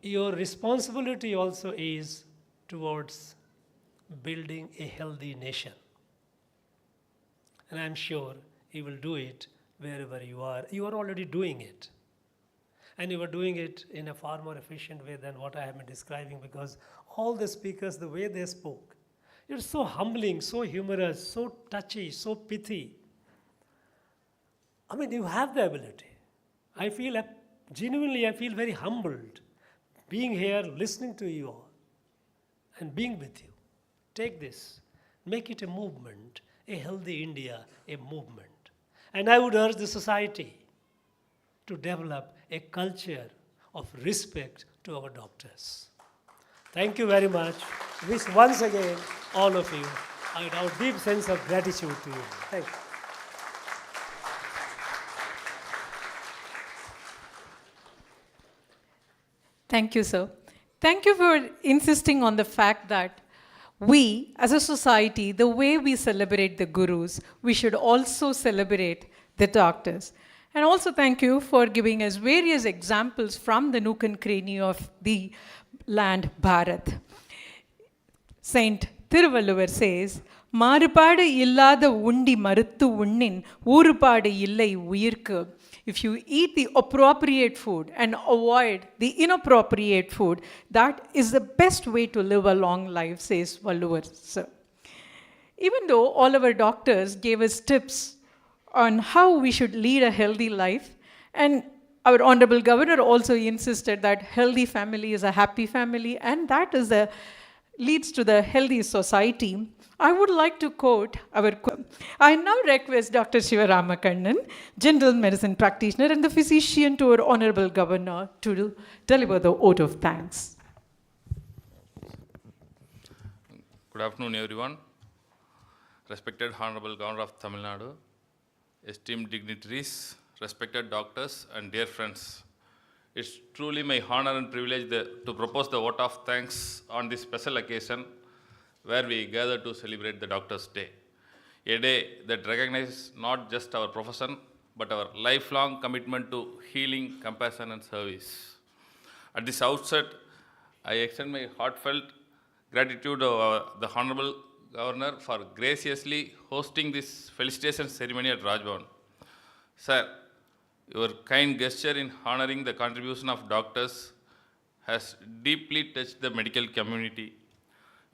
Your responsibility also is towards building a healthy nation. And I'm sure you will do it wherever you are. You are already doing it. And you are doing it in a far more efficient way than what I have been describing, because all the speakers, the way they spoke, you're so humbling, so humorous, so touchy, so pithy. I mean, you have the ability. I feel very humbled being here, listening to you all, and being with you. Take this, make it a movement, a healthy India, a movement. And I would urge the society to develop a culture of respect to our doctors. Thank you very much. Wish once again all of you our deep sense of gratitude to you. Thank you. Thank you, sir. Thank you for insisting on the fact that we, as a society, the way we celebrate the gurus, we should also celebrate the doctors. And also thank you for giving us various examples from the nook and cranny of the land Bharat. Saint Thiruvalluvar says, Marupadu illada undi maruttu unnin, Urupadu illai uyirku. If you eat the appropriate food and avoid the inappropriate food, that is the best way to live a long life, says Valluvar, sir. Even though all our doctors gave us tips on how we should lead a healthy life, and our Honorable Governor also insisted that healthy family is a happy family, and that is leads to the healthy society. I would like to quote I now request Dr. Sivaramakannan, General Medicine Practitioner and the physician to our Honorable Governor, to deliver the vote of thanks. Good afternoon, everyone. Respected Honorable Governor of Tamil Nadu, esteemed dignitaries, respected doctors, and dear friends. It's truly my honor and privilege to propose the vote of thanks on this special occasion where we gather to celebrate the Doctors' Day. A day that recognizes not just our profession, but our lifelong commitment to healing, compassion, and service. At this outset, I extend my heartfelt gratitude to the Honorable Governor for graciously hosting this felicitation ceremony at Rajbhavan. Sir, your kind gesture in honoring the contribution of doctors has deeply touched the medical community.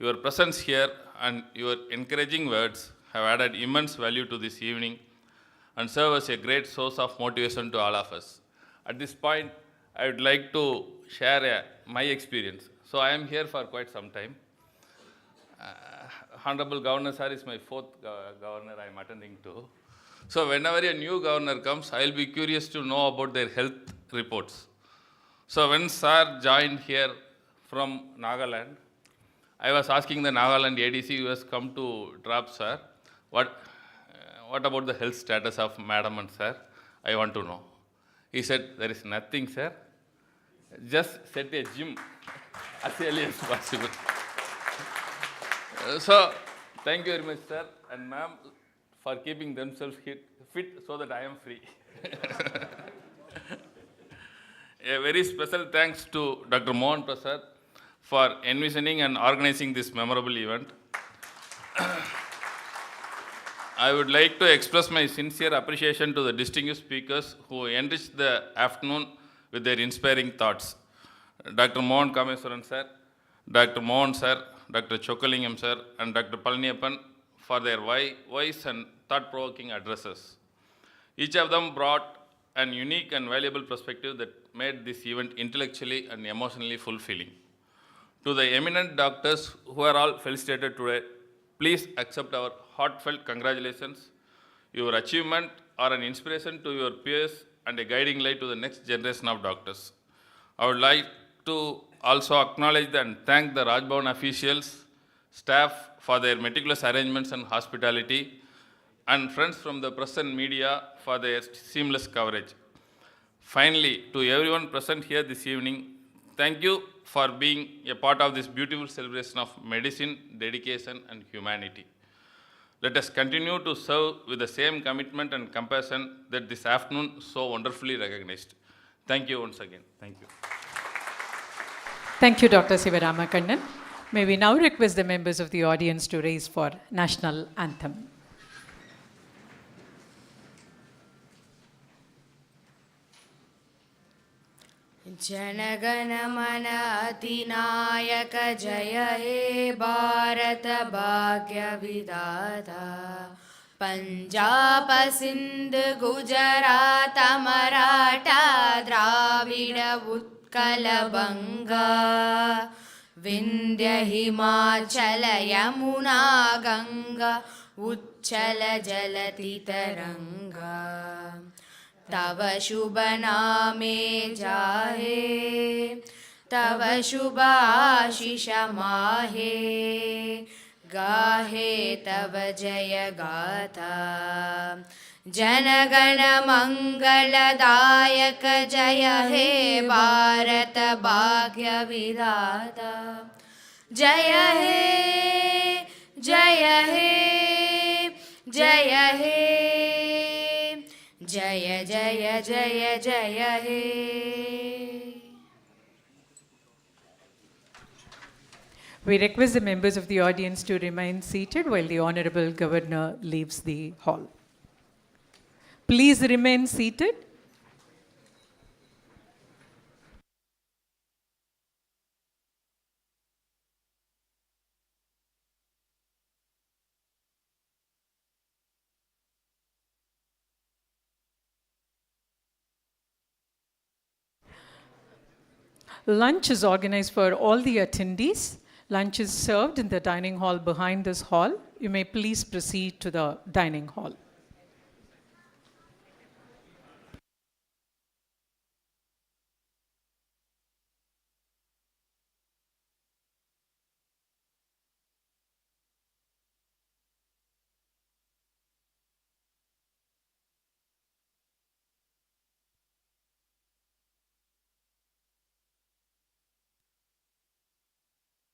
Your presence here and your encouraging words have added immense value to this evening and serve as a great source of motivation to all of us. At this point, I would like to share my experience. So I am here for quite some time. Honorable Governor Sir is my fourth governor I am attending to. So whenever a new governor comes, I will be curious to know about their health reports. So when Sir joined here from Nagaland, I was asking the Nagaland ADC who has come to drop Sir, what about the health status of Madam and Sir? I want to know. He said, there is nothing, Sir. Just set a gym as early as possible. So, thank you very much, Sir, and Ma'am, for keeping themselves fit so that I am free. A very special thanks to Dr. Mohan Prasad for envisioning and organizing this memorable event. I would like to express my sincere appreciation to the distinguished speakers who enriched the afternoon with their inspiring thoughts. Dr. Mohan Kameswaran Sir, Dr. Mohan Sir, Dr. Chokalingam Sir, and Dr. Palaniappan for their wise and thought-provoking addresses. Each of them brought an unique and valuable perspective that made this event intellectually and emotionally fulfilling. To the eminent doctors who are all felicitated today, please accept our heartfelt congratulations. Your achievement are an inspiration to your peers and a guiding light to the next generation of doctors. I would like to also acknowledge and thank the Rajbhavan officials, staff for their meticulous arrangements and hospitality, and friends from the press and media for their seamless coverage. Finally, to everyone present here this evening, thank you for being a part of this beautiful celebration of medicine, dedication, and humanity. Let us continue to serve with the same commitment and compassion that this afternoon so wonderfully recognized. Thank you once again. Thank you. Thank you, Dr. Sivaramakannan. May we now request the members of the audience to raise for National Anthem. जनगण मन अधिनायक जय हे भारत भाग्य विधाता पंजाब सिंध गुजरात मराठा द्राविड उत्कल बंगा विंध्य हिमाचल यमुना गंगा उच्चल जलति तरंगा तव शुभ नामे जाहे तव शुभ आशीष माहे गाहे तव जय गाथा जनगण मंगलदायक जय हे भारत भाग्य विधाता जय हे जय हे जय हे जय जय जय जय हे. We request the members of the audience to remain seated while the Honorable Governor leaves the hall. Please remain seated. Lunch is organized for all the attendees. Lunch is served in the dining hall behind this hall. You may please proceed to the dining hall.